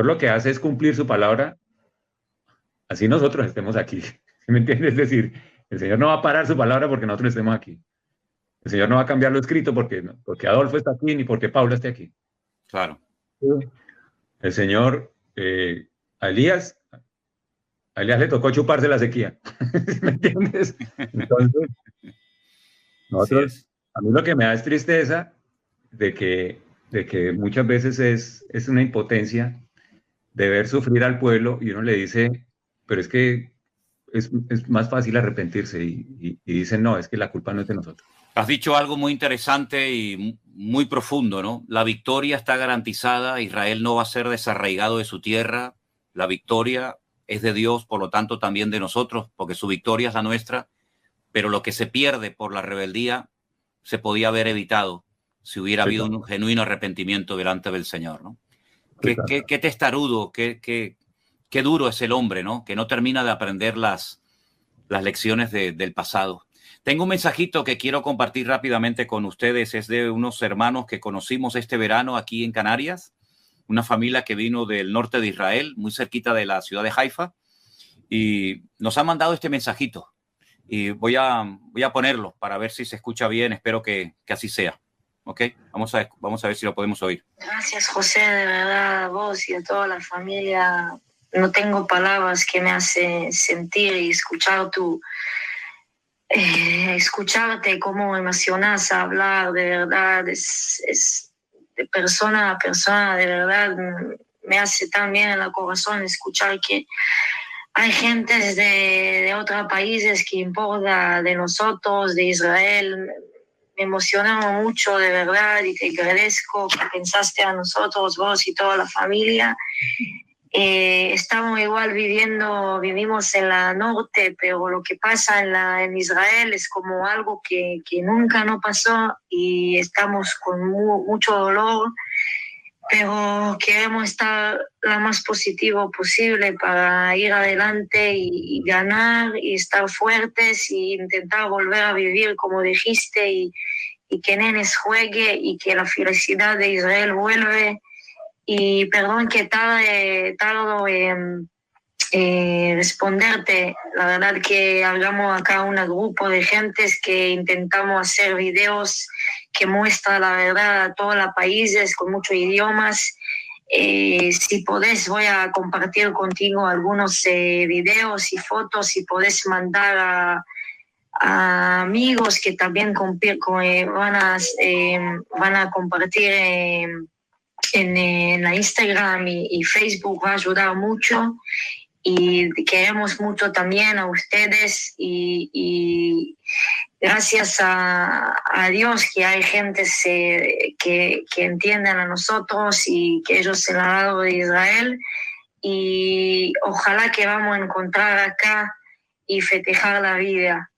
lo que hace es cumplir su palabra, así nosotros estemos aquí. ¿Me entiendes? Es decir, el Señor no va a parar su palabra porque nosotros estemos aquí. El Señor no va a cambiar lo escrito porque Adolfo está aquí ni porque Paula esté aquí. Claro. El Señor, a Elías, A Elías le tocó chuparse la sequía. ¿Me entiendes? Entonces, nosotros, a mí lo que me da es tristeza de que muchas veces es una impotencia de ver sufrir al pueblo y uno le dice, pero es que es más fácil arrepentirse y dicen, no, es que la culpa no es de nosotros. Has dicho algo muy interesante y muy profundo, ¿no? La victoria está garantizada, Israel no va a ser desarraigado de su tierra, la victoria es de Dios, por lo tanto también de nosotros, porque su victoria es la nuestra, pero lo que se pierde por la rebeldía se podía haber evitado si hubiera habido un genuino arrepentimiento delante del Señor, ¿no? Qué testarudo, qué duro es el hombre, ¿no? Que no termina de aprender las lecciones del pasado. Tengo un mensajito que quiero compartir rápidamente con ustedes. Es de unos hermanos que conocimos este verano aquí en Canarias, una familia que vino del norte de Israel, muy cerquita de la ciudad de Haifa, y nos han mandado este mensajito. Y voy a ponerlo para ver si se escucha bien. Espero que así sea. ¿Ok? Vamos a ver si lo podemos oír. Gracias, José, de verdad, a vos y a toda la familia. No tengo palabras que me hacen sentir y escuchar escucharte cómo emocionás a hablar, de verdad, es de persona a persona, de verdad, me hace tan bien en el corazón escuchar que hay gentes de otros países que importa de nosotros, de Israel. Me emocionamos mucho, de verdad, y te agradezco que pensaste a nosotros, vos y toda la familia. Estamos igual vivimos en la norte, pero lo que pasa en Israel es como algo que nunca no pasó y estamos con mucho dolor, pero queremos estar lo más positivo posible para ir adelante y ganar y estar fuertes y intentar volver a vivir como dijiste y que nenes juegue y que la felicidad de Israel vuelve. Y perdón que tardo en responderte. La verdad que hablamos acá un grupo de gentes que intentamos hacer videos que muestran la verdad a todos los países con muchos idiomas. Si podés, voy a compartir contigo algunos videos y fotos. Si podés mandar a amigos que también van a compartir en la Instagram y Facebook, va a ayudar mucho y queremos mucho también a ustedes y gracias a Dios que hay gente que entienden a nosotros y que ellos se han dado de Israel y ojalá que vamos a encontrar acá y festejar la vida.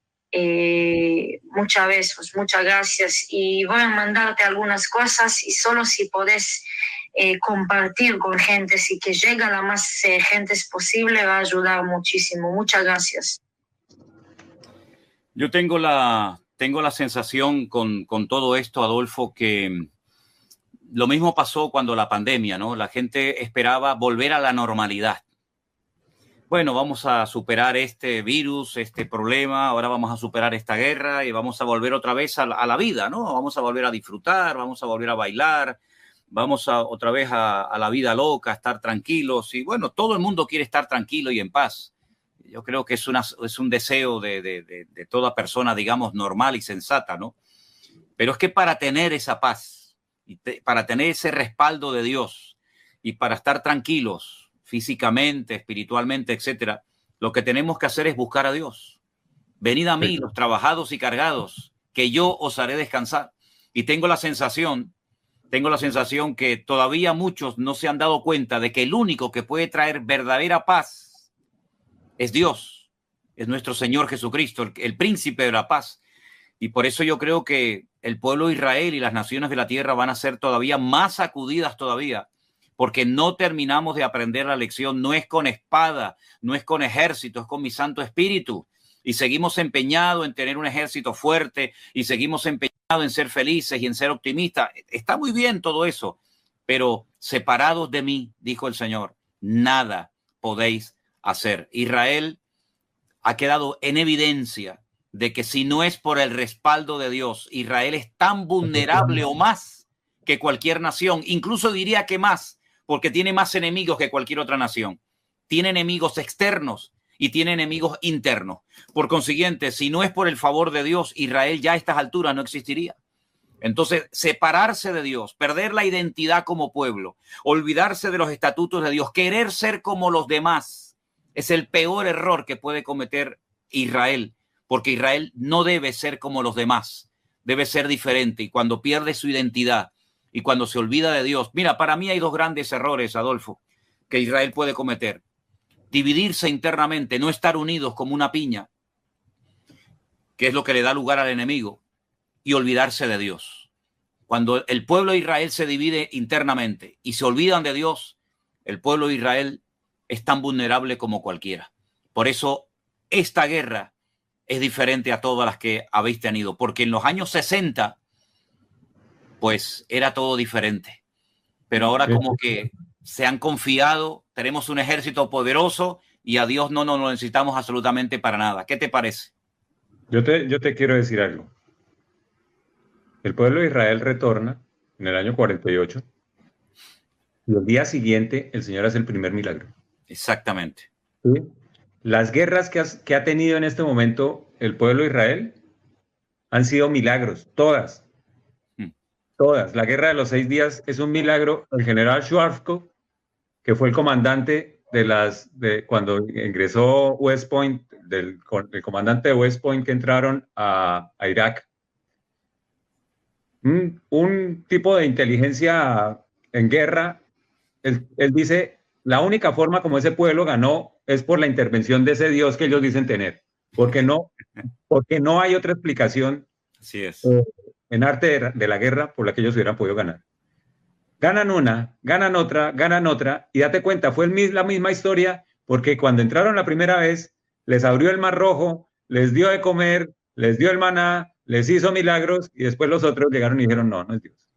Muchas veces, muchas gracias y voy a mandarte algunas cosas y solo si podés compartir con gente y que llegue a la más gente posible va a ayudar muchísimo. Muchas gracias. Yo tengo la sensación con todo esto, Adolfo, que lo mismo pasó cuando la pandemia, ¿no? La gente esperaba volver a la normalidad. Bueno, vamos a superar este virus, este problema, ahora vamos a superar esta guerra y vamos a volver otra vez a la vida, ¿no? Vamos a volver a disfrutar, vamos a volver a bailar, vamos otra vez a la vida loca, a estar tranquilos. Y bueno, todo el mundo quiere estar tranquilo y en paz. Yo creo que es un deseo de toda persona, digamos, normal y sensata, ¿no? Pero es que para tener esa paz, y para tener ese respaldo de Dios y para estar tranquilos, físicamente, espiritualmente, etcétera, lo que tenemos que hacer es buscar a Dios. Venid a mí, los trabajados y cargados, que yo os haré descansar. Y tengo la sensación que todavía muchos no se han dado cuenta de que el único que puede traer verdadera paz es Dios, es nuestro Señor Jesucristo, el príncipe de la paz. Y por eso yo creo que el pueblo de Israel y las naciones de la tierra van a ser todavía más sacudidas todavía, porque no terminamos de aprender la lección. No es con espada, no es con ejército, es con mi Santo Espíritu. Y seguimos empeñados en tener un ejército fuerte y seguimos empeñados en ser felices y en ser optimistas. Está muy bien todo eso, pero separados de mí, dijo el Señor, nada podéis hacer. Israel ha quedado en evidencia de que si no es por el respaldo de Dios, Israel es tan vulnerable o más que cualquier nación, incluso diría que más, porque tiene más enemigos que cualquier otra nación. Tiene enemigos externos y tiene enemigos internos. Por consiguiente, si no es por el favor de Dios, Israel ya a estas alturas no existiría. Entonces, separarse de Dios, perder la identidad como pueblo, olvidarse de los estatutos de Dios, querer ser como los demás, es el peor error que puede cometer Israel, porque Israel no debe ser como los demás, debe ser diferente. Y cuando pierde su identidad y cuando se olvida de Dios, mira, para mí hay dos grandes errores, Adolfo, que Israel puede cometer. Dividirse internamente, no estar unidos como una piña, que es lo que le da lugar al enemigo, y olvidarse de Dios. Cuando el pueblo de Israel se divide internamente y se olvidan de Dios, el pueblo de Israel es tan vulnerable como cualquiera. Por eso esta guerra es diferente a todas las que habéis tenido, porque en los años 60, pues era todo diferente. Pero ahora como que se han confiado, tenemos un ejército poderoso y a Dios no nos lo necesitamos absolutamente para nada. ¿Qué te parece? Yo te quiero decir algo. El pueblo de Israel retorna en el año 48 y el día siguiente el Señor hace el primer milagro. Exactamente. ¿Sí? Las guerras que ha tenido en este momento el pueblo de Israel han sido milagros, todas. Todas. La guerra de los 6 días es un milagro. El general Schwarzkopf, que fue el comandante cuando ingresó West Point, el comandante de West Point que entraron a Irak, un tipo de inteligencia en guerra, él dice, la única forma como ese pueblo ganó es por la intervención de ese Dios que ellos dicen tener, porque no hay otra explicación. Así es. En arte de la guerra por la que ellos hubieran podido ganar. Ganan una, ganan otra, y date cuenta, fue la misma historia, porque cuando entraron la primera vez, les abrió el Mar Rojo, les dio de comer, les dio el maná, les hizo milagros, y después los otros llegaron y dijeron, no es Dios.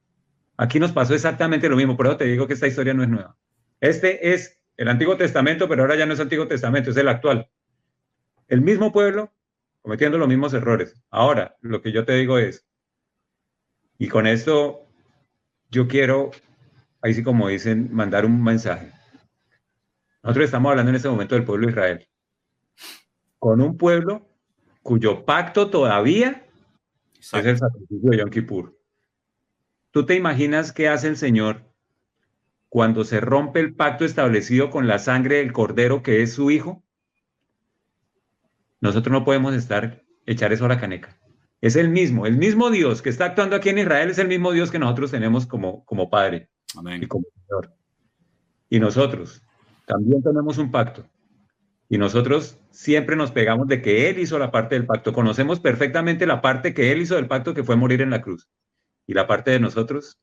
Aquí nos pasó exactamente lo mismo, por eso te digo que esta historia no es nueva. Este es el Antiguo Testamento, pero ahora ya no es Antiguo Testamento, es el actual. El mismo pueblo cometiendo los mismos errores. Ahora, lo que yo te digo es, y con esto yo quiero, ahí sí como dicen, mandar un mensaje. Nosotros estamos hablando en este momento del pueblo de Israel, con un pueblo cuyo pacto todavía es el sacrificio de Yom Kippur. ¿Tú te imaginas qué hace el Señor cuando se rompe el pacto establecido con la sangre del Cordero que es su Hijo? Nosotros no podemos echar eso a la caneca. Es el mismo Dios que está actuando aquí en Israel, es el mismo Dios que nosotros tenemos como Padre. Amén. Y como Señor. Y nosotros también tenemos un pacto. Y nosotros siempre nos pegamos de que Él hizo la parte del pacto. Conocemos perfectamente la parte que Él hizo del pacto, que fue morir en la cruz. Y la parte de nosotros,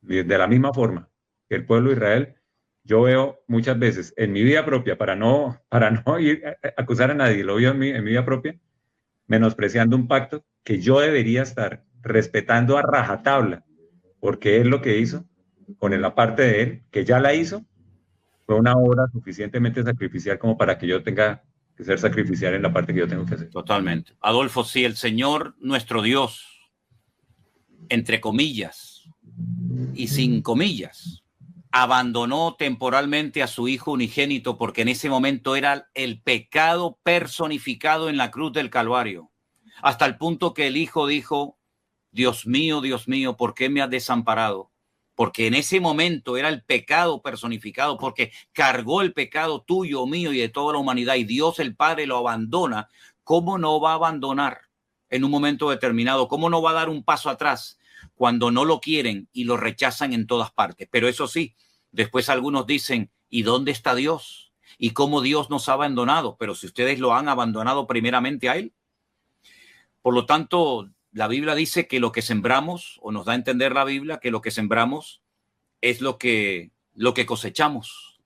de la misma forma que el pueblo de Israel, yo veo muchas veces en mi vida propia, para no ir a acusar a nadie, lo veo en mi vida propia, menospreciando un pacto que yo debería estar respetando a rajatabla, porque Él lo que hizo, con la parte de Él, que ya la hizo, fue una obra suficientemente sacrificial como para que yo tenga que ser sacrificial en la parte que yo tengo que hacer. Totalmente. Adolfo, si el Señor, nuestro Dios, entre comillas y sin comillas, abandonó temporalmente a su Hijo unigénito porque en ese momento era el pecado personificado en la cruz del Calvario, hasta el punto que el Hijo dijo, Dios mío, ¿por qué me has desamparado? Porque en ese momento era el pecado personificado, porque cargó el pecado tuyo, mío y de toda la humanidad, y Dios el Padre lo abandona. ¿Cómo no va a abandonar en un momento determinado? ¿Cómo no va a dar un paso atrás cuando no lo quieren y lo rechazan en todas partes? Pero eso sí, después algunos dicen, ¿y dónde está Dios? ¿Y cómo Dios nos ha abandonado? Pero si ustedes lo han abandonado primeramente a Él. Por lo tanto, la Biblia dice que lo que sembramos, o nos da a entender la Biblia, que lo que sembramos es lo que cosechamos.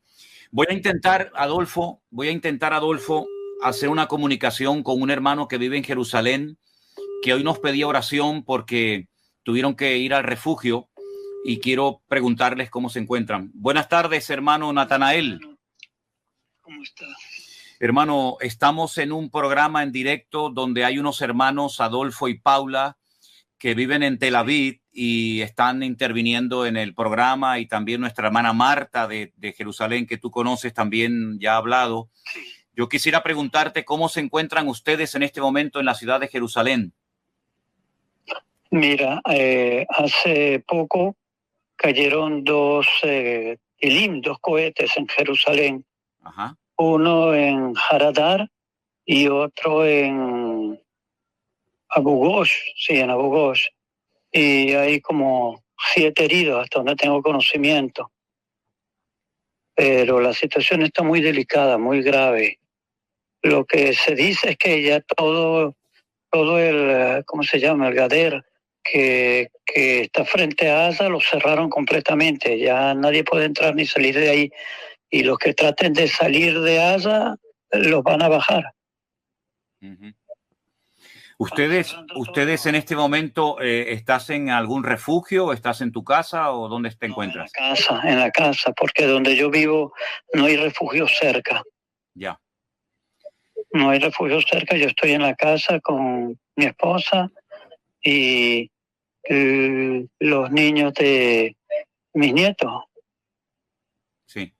Voy a intentar, Adolfo, hacer una comunicación con un hermano que vive en Jerusalén, que hoy nos pedía oración porque tuvieron que ir al refugio y quiero preguntarles cómo se encuentran. Buenas tardes, hermano Natanael. ¿Cómo está? Hermano, estamos en un programa en directo donde hay unos hermanos, Adolfo y Paula, que viven en Tel Aviv y están interviniendo en el programa, y también nuestra hermana Marta de Jerusalén, que tú conoces, también ya ha hablado. Yo quisiera preguntarte cómo se encuentran ustedes en este momento en la ciudad de Jerusalén. Mira, hace poco cayeron dos Tilim, dos cohetes en Jerusalén. Ajá. Uno en Haradar y otro en Abu Ghosh, sí, en Abu Ghosh. Y hay como 7 heridos hasta donde tengo conocimiento. Pero la situación está muy delicada, muy grave. Lo que se dice es que ya todo el, ¿cómo se llama? El Gader, que está frente a Gaza, lo cerraron completamente. Ya nadie puede entrar ni salir de ahí. Y los que traten de salir de Gaza, los van a bajar. Uh-huh. ¿Ustedes en este momento estás en algún refugio? ¿Estás en tu casa o dónde te encuentras? En la casa, porque donde yo vivo no hay refugio cerca. Ya. No hay refugio cerca, yo estoy en la casa con mi esposa y los niños de mis nietos. Sí.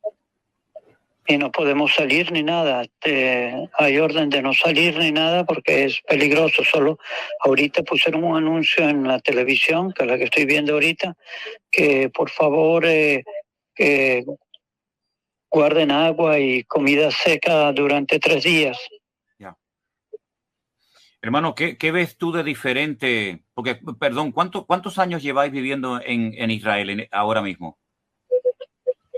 Y no podemos salir ni nada. Hay orden de no salir ni nada porque es peligroso. Solo ahorita pusieron un anuncio en la televisión, que es la que estoy viendo ahorita, que por favor que guarden agua y comida seca durante 3 días. Ya. Hermano, ¿qué ves tú de diferente? Porque, perdón, ¿cuántos años lleváis viviendo en Israel ahora mismo?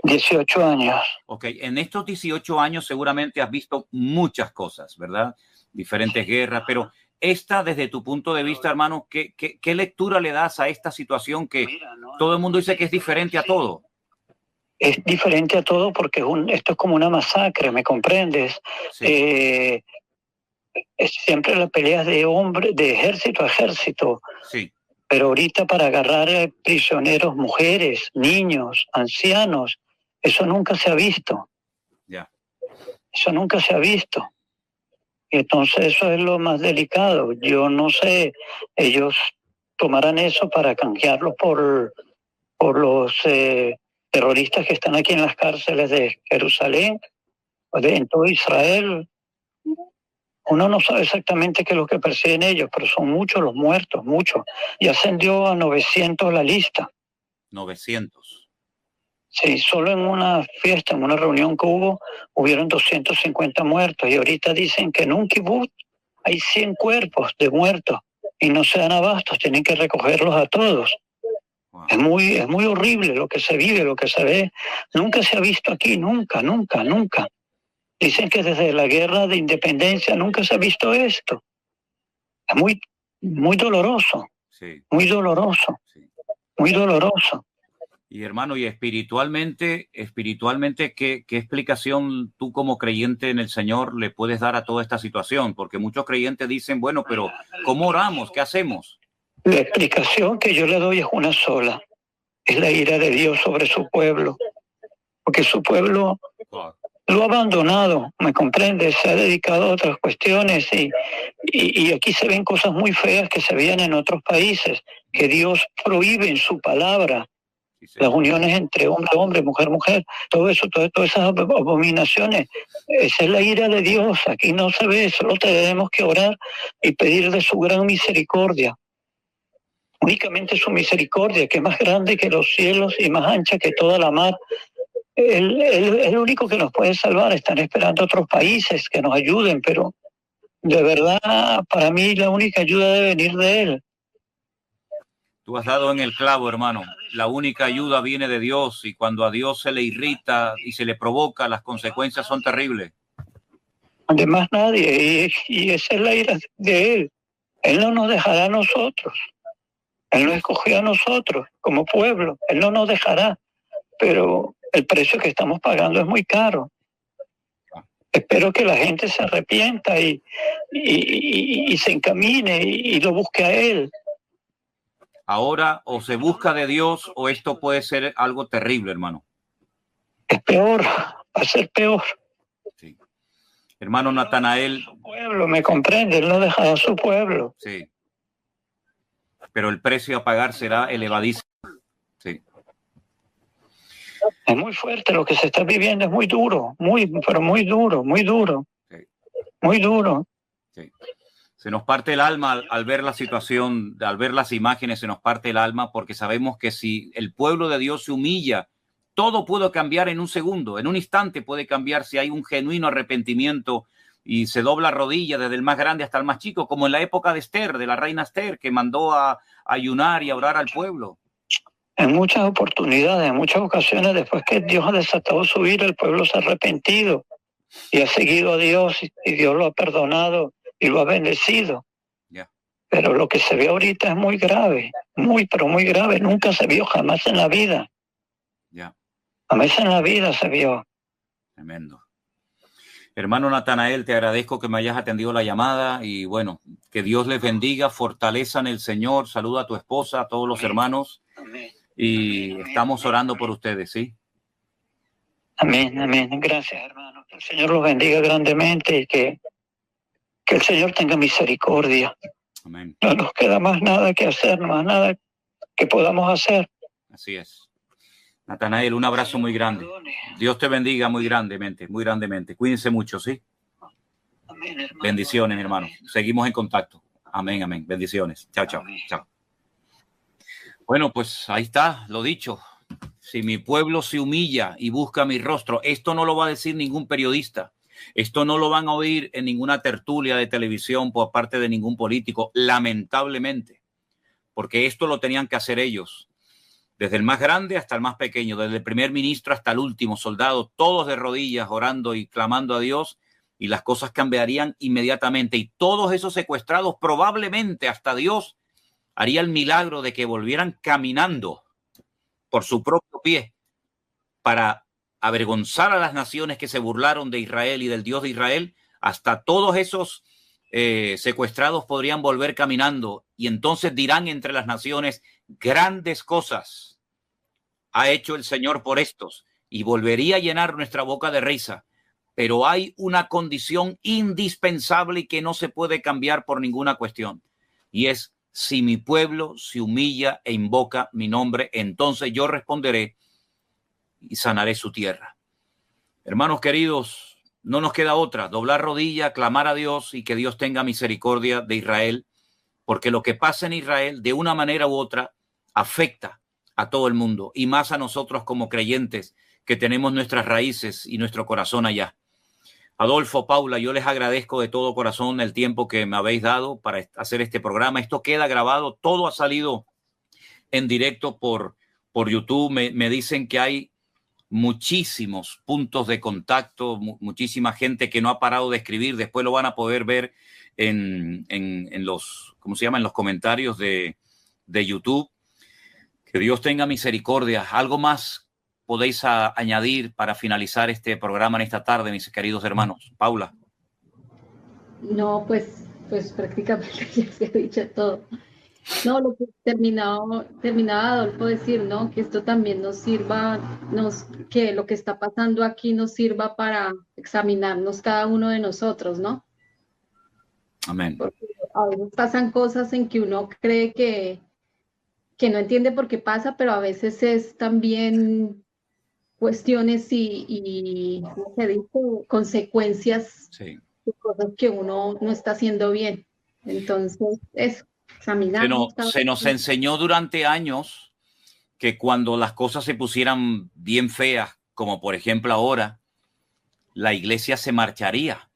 18 años. Ok, en estos 18 años seguramente has visto muchas cosas, ¿verdad? Diferentes guerras, pero esta, desde tu punto de vista, hermano, ¿qué lectura le das a esta situación que todo el mundo dice que es diferente a todo? Es diferente a todo porque esto es como una masacre, ¿me comprendes? Sí. Es siempre las peleas de ejército a ejército. Sí. Pero ahorita para agarrar prisioneros, mujeres, niños, ancianos, eso nunca se ha visto. Ya. Eso nunca se ha visto. Y entonces eso es lo más delicado. Yo no sé, ellos tomarán eso para canjearlo por los terroristas que están aquí en las cárceles de Jerusalén, o en todo Israel. Uno no sabe exactamente qué es lo que persiguen ellos, pero son muchos los muertos, muchos. Y ascendió a 900 la lista. 900. Sí, solo en una fiesta, en una reunión que hubieron 250 muertos. Y ahorita dicen que en un kibutz hay 100 cuerpos de muertos y no se dan abastos, tienen que recogerlos a todos. Wow. Es muy horrible lo que se vive, lo que se ve. Nunca se ha visto aquí, nunca. Dicen que desde la guerra de independencia nunca se ha visto esto. Es muy doloroso. Sí. Muy doloroso. Sí. Muy doloroso. Y hermano, y espiritualmente, ¿qué explicación tú como creyente en el Señor le puedes dar a toda esta situación? Porque muchos creyentes dicen, bueno, pero ¿cómo oramos? ¿Qué hacemos? La explicación que yo le doy es una sola. Es la ira de Dios sobre su pueblo. Porque su pueblo lo ha abandonado, ¿me comprendes? Se ha dedicado a otras cuestiones y aquí se ven cosas muy feas que se veían en otros países, que Dios prohíbe en su palabra. Sí. Las uniones entre hombre, hombre, mujer, mujer, todo eso, todas esas abominaciones. Esa es la ira de Dios. Aquí no se ve, solo tenemos que orar y pedir de su gran misericordia. Únicamente su misericordia, que es más grande que los cielos y más ancha que toda la mar. Él es el único que nos puede salvar. Están esperando otros países que nos ayuden, pero de verdad, para mí la única ayuda debe venir de Él. Tú has dado en el clavo, hermano. La única ayuda viene de Dios y cuando a Dios se le irrita y se le provoca, las consecuencias son terribles. Además nadie, y esa es la ira de Él. Él no nos dejará a nosotros. Él nos escogió a nosotros como pueblo. Él no nos dejará, pero el precio que estamos pagando es muy caro. Espero que la gente se arrepienta y se encamine y lo busque a Él. Ahora o se busca de Dios o esto puede ser algo terrible, hermano. Es peor, va a ser peor. Sí. Hermano Natanael. Su pueblo, me comprende, Él no dejará a su pueblo. Sí. Pero el precio a pagar será elevadísimo. Sí. Es muy fuerte lo que se está viviendo, es muy duro, pero muy duro, muy duro. Sí. muy duro. Sí. Se nos parte el alma al ver la situación, al ver las imágenes, se nos parte el alma porque sabemos que si el pueblo de Dios se humilla, todo puede cambiar en un segundo, en un instante puede cambiar si hay un genuino arrepentimiento y se dobla rodilla desde el más grande hasta el más chico, como en la época de Esther, de la reina Esther, que mandó a ayunar y a orar al pueblo. En muchas oportunidades, en muchas ocasiones, después que Dios ha desatado su ira, el pueblo se ha arrepentido y ha seguido a Dios y Dios lo ha perdonado y lo ha bendecido. Yeah. Pero lo que se ve ahorita es muy grave, muy, pero muy grave. Nunca se vio jamás en la vida. Yeah. Jamás en la vida se vio. Tremendo. Hermano Natanael, te agradezco que me hayas atendido la llamada y bueno, que Dios les bendiga, fortaleza en el Señor, saluda a tu esposa, a todos los hermanos. Amén. Y amén, estamos orando por ustedes, ¿sí? Amén, amén. Gracias, hermano. Que el Señor los bendiga grandemente y que el Señor tenga misericordia. Amén. No nos queda más nada que hacer, más nada que podamos hacer. Así es. Natanael, un abrazo muy grande. Dios te bendiga muy grandemente, muy grandemente. Cuídense mucho, ¿sí? Amén, hermano. Bendiciones, hermano. Seguimos en contacto. Amén, amén. Bendiciones. Chao, chao. Amén. Chao. Bueno, pues ahí está, lo dicho. Si mi pueblo se humilla y busca mi rostro, esto no lo va a decir ningún periodista. Esto no lo van a oír en ninguna tertulia de televisión por parte de ningún político, lamentablemente, porque esto lo tenían que hacer ellos. Desde el más grande hasta el más pequeño, desde el primer ministro hasta el último soldado, todos de rodillas orando y clamando a Dios, y las cosas cambiarían inmediatamente. Y todos esos secuestrados, probablemente hasta Dios haría el milagro de que volvieran caminando por su propio pie para avergonzar a las naciones que se burlaron de Israel y del Dios de Israel. Hasta todos esos secuestrados podrían volver caminando y entonces dirán entre las naciones: grandes cosas ha hecho el Señor por estos, y volvería a llenar nuestra boca de risa. Pero hay una condición indispensable y que no se puede cambiar por ninguna cuestión, y es: si mi pueblo se humilla e invoca mi nombre, entonces yo responderé y sanaré su tierra. Hermanos queridos, no nos queda otra, doblar rodilla, clamar a Dios y que Dios tenga misericordia de Israel, porque lo que pasa en Israel, de una manera u otra, afecta a todo el mundo, y más a nosotros como creyentes que tenemos nuestras raíces y nuestro corazón allá. Adolfo, Paula, yo les agradezco de todo corazón el tiempo que me habéis dado para hacer este programa. Esto queda grabado, todo ha salido en directo por YouTube. Me dicen que hay muchísimos puntos de contacto, muchísima gente que no ha parado de escribir. Después lo van a poder ver en los, ¿cómo se llama?, en los comentarios de YouTube. Que Dios tenga misericordia. ¿Algo más podéis añadir para finalizar este programa en esta tarde, mis queridos hermanos? Paula. No, pues prácticamente ya se ha dicho todo. No, lo que terminaba Adolfo decir, ¿no? Que esto también nos sirva, que lo que está pasando aquí nos sirva para examinarnos cada uno de nosotros, ¿no? Amén. Porque a veces pasan cosas en que uno cree que no entiende por qué pasa, pero a veces es también cuestiones y ¿cómo se dice?, consecuencias, sí, de cosas que uno no está haciendo bien. Entonces, eso, examinar. Se nos enseñó durante años que cuando las cosas se pusieran bien feas, como por ejemplo ahora, la iglesia se marcharía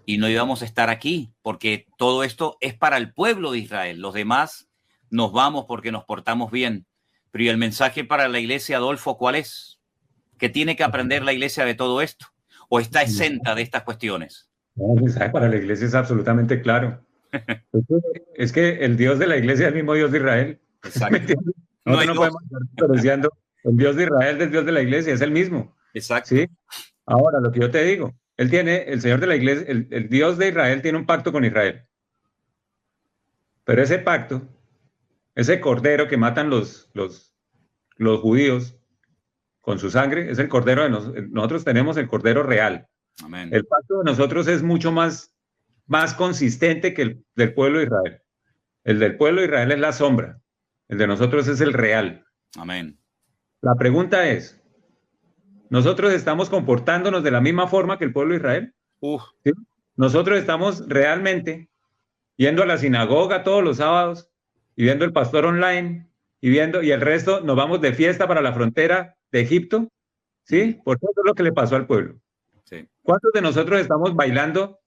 y no íbamos a estar aquí, porque todo esto es para el pueblo de Israel. Los demás nos vamos porque nos portamos bien. Pero ¿y el mensaje para la iglesia, Adolfo, cuál es? ¿Qué tiene que aprender la iglesia de todo esto? ¿O está exenta de estas cuestiones? No, el mensaje para la iglesia es absolutamente claro. Es que el Dios de la iglesia es el mismo Dios de Israel. Exacto. Nosotros no podemos estar diferenciando el Dios de Israel del Dios de la iglesia, es el mismo. Exacto. ¿Sí? Ahora, lo que yo te digo, el Señor de la iglesia, el Dios de Israel tiene un pacto con Israel. Pero ese pacto, ese cordero que matan los judíos con su sangre, es el cordero de nosotros tenemos el cordero real. Amén. El pacto de nosotros es mucho más consistente que el del pueblo de Israel. El del pueblo de Israel es la sombra. El de nosotros es el real. Amén. La pregunta es, ¿nosotros estamos comportándonos de la misma forma que el pueblo de Israel? ¿Sí? nosotros estamos realmente yendo a la sinagoga todos los sábados y viendo el pastor online y el resto nos vamos de fiesta para la frontera de Egipto, ¿sí? Por todo lo que le pasó al pueblo. Sí. ¿Cuántos de nosotros estamos bailando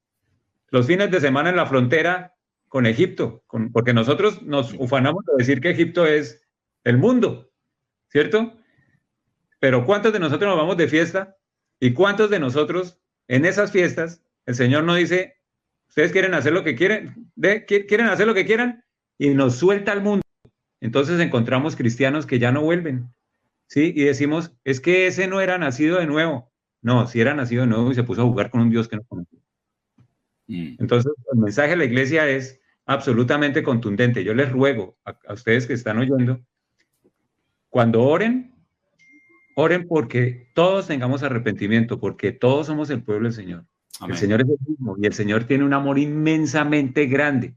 los fines de semana en la frontera con Egipto? Porque nosotros nos ufanamos de decir que Egipto es el mundo, ¿cierto? Pero ¿cuántos de nosotros nos vamos de fiesta? ¿Y cuántos de nosotros en esas fiestas el Señor nos dice, ustedes quieren hacer lo que quieren, quieren hacer lo que quieran, y nos suelta al mundo? Entonces encontramos cristianos que ya no vuelven, ¿sí? Y decimos, es que ese no era nacido de nuevo. No, sí era nacido de nuevo y se puso a jugar con un Dios que no conocía. Entonces, el mensaje de la iglesia es absolutamente contundente. Yo les ruego a ustedes que están oyendo, cuando oren porque todos tengamos arrepentimiento, porque todos somos el pueblo del Señor. Amén. El Señor es el mismo y el Señor tiene un amor inmensamente grande,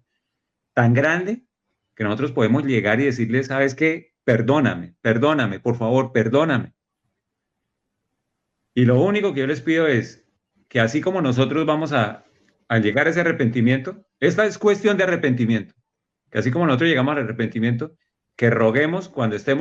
tan grande que nosotros podemos llegar y decirle, ¿sabes qué? Perdóname, por favor, perdóname. Y lo único que yo les pido es que así como nosotros vamos a llegar a ese arrepentimiento, esta es cuestión de arrepentimiento, que así como nosotros llegamos al arrepentimiento, que roguemos cuando estemos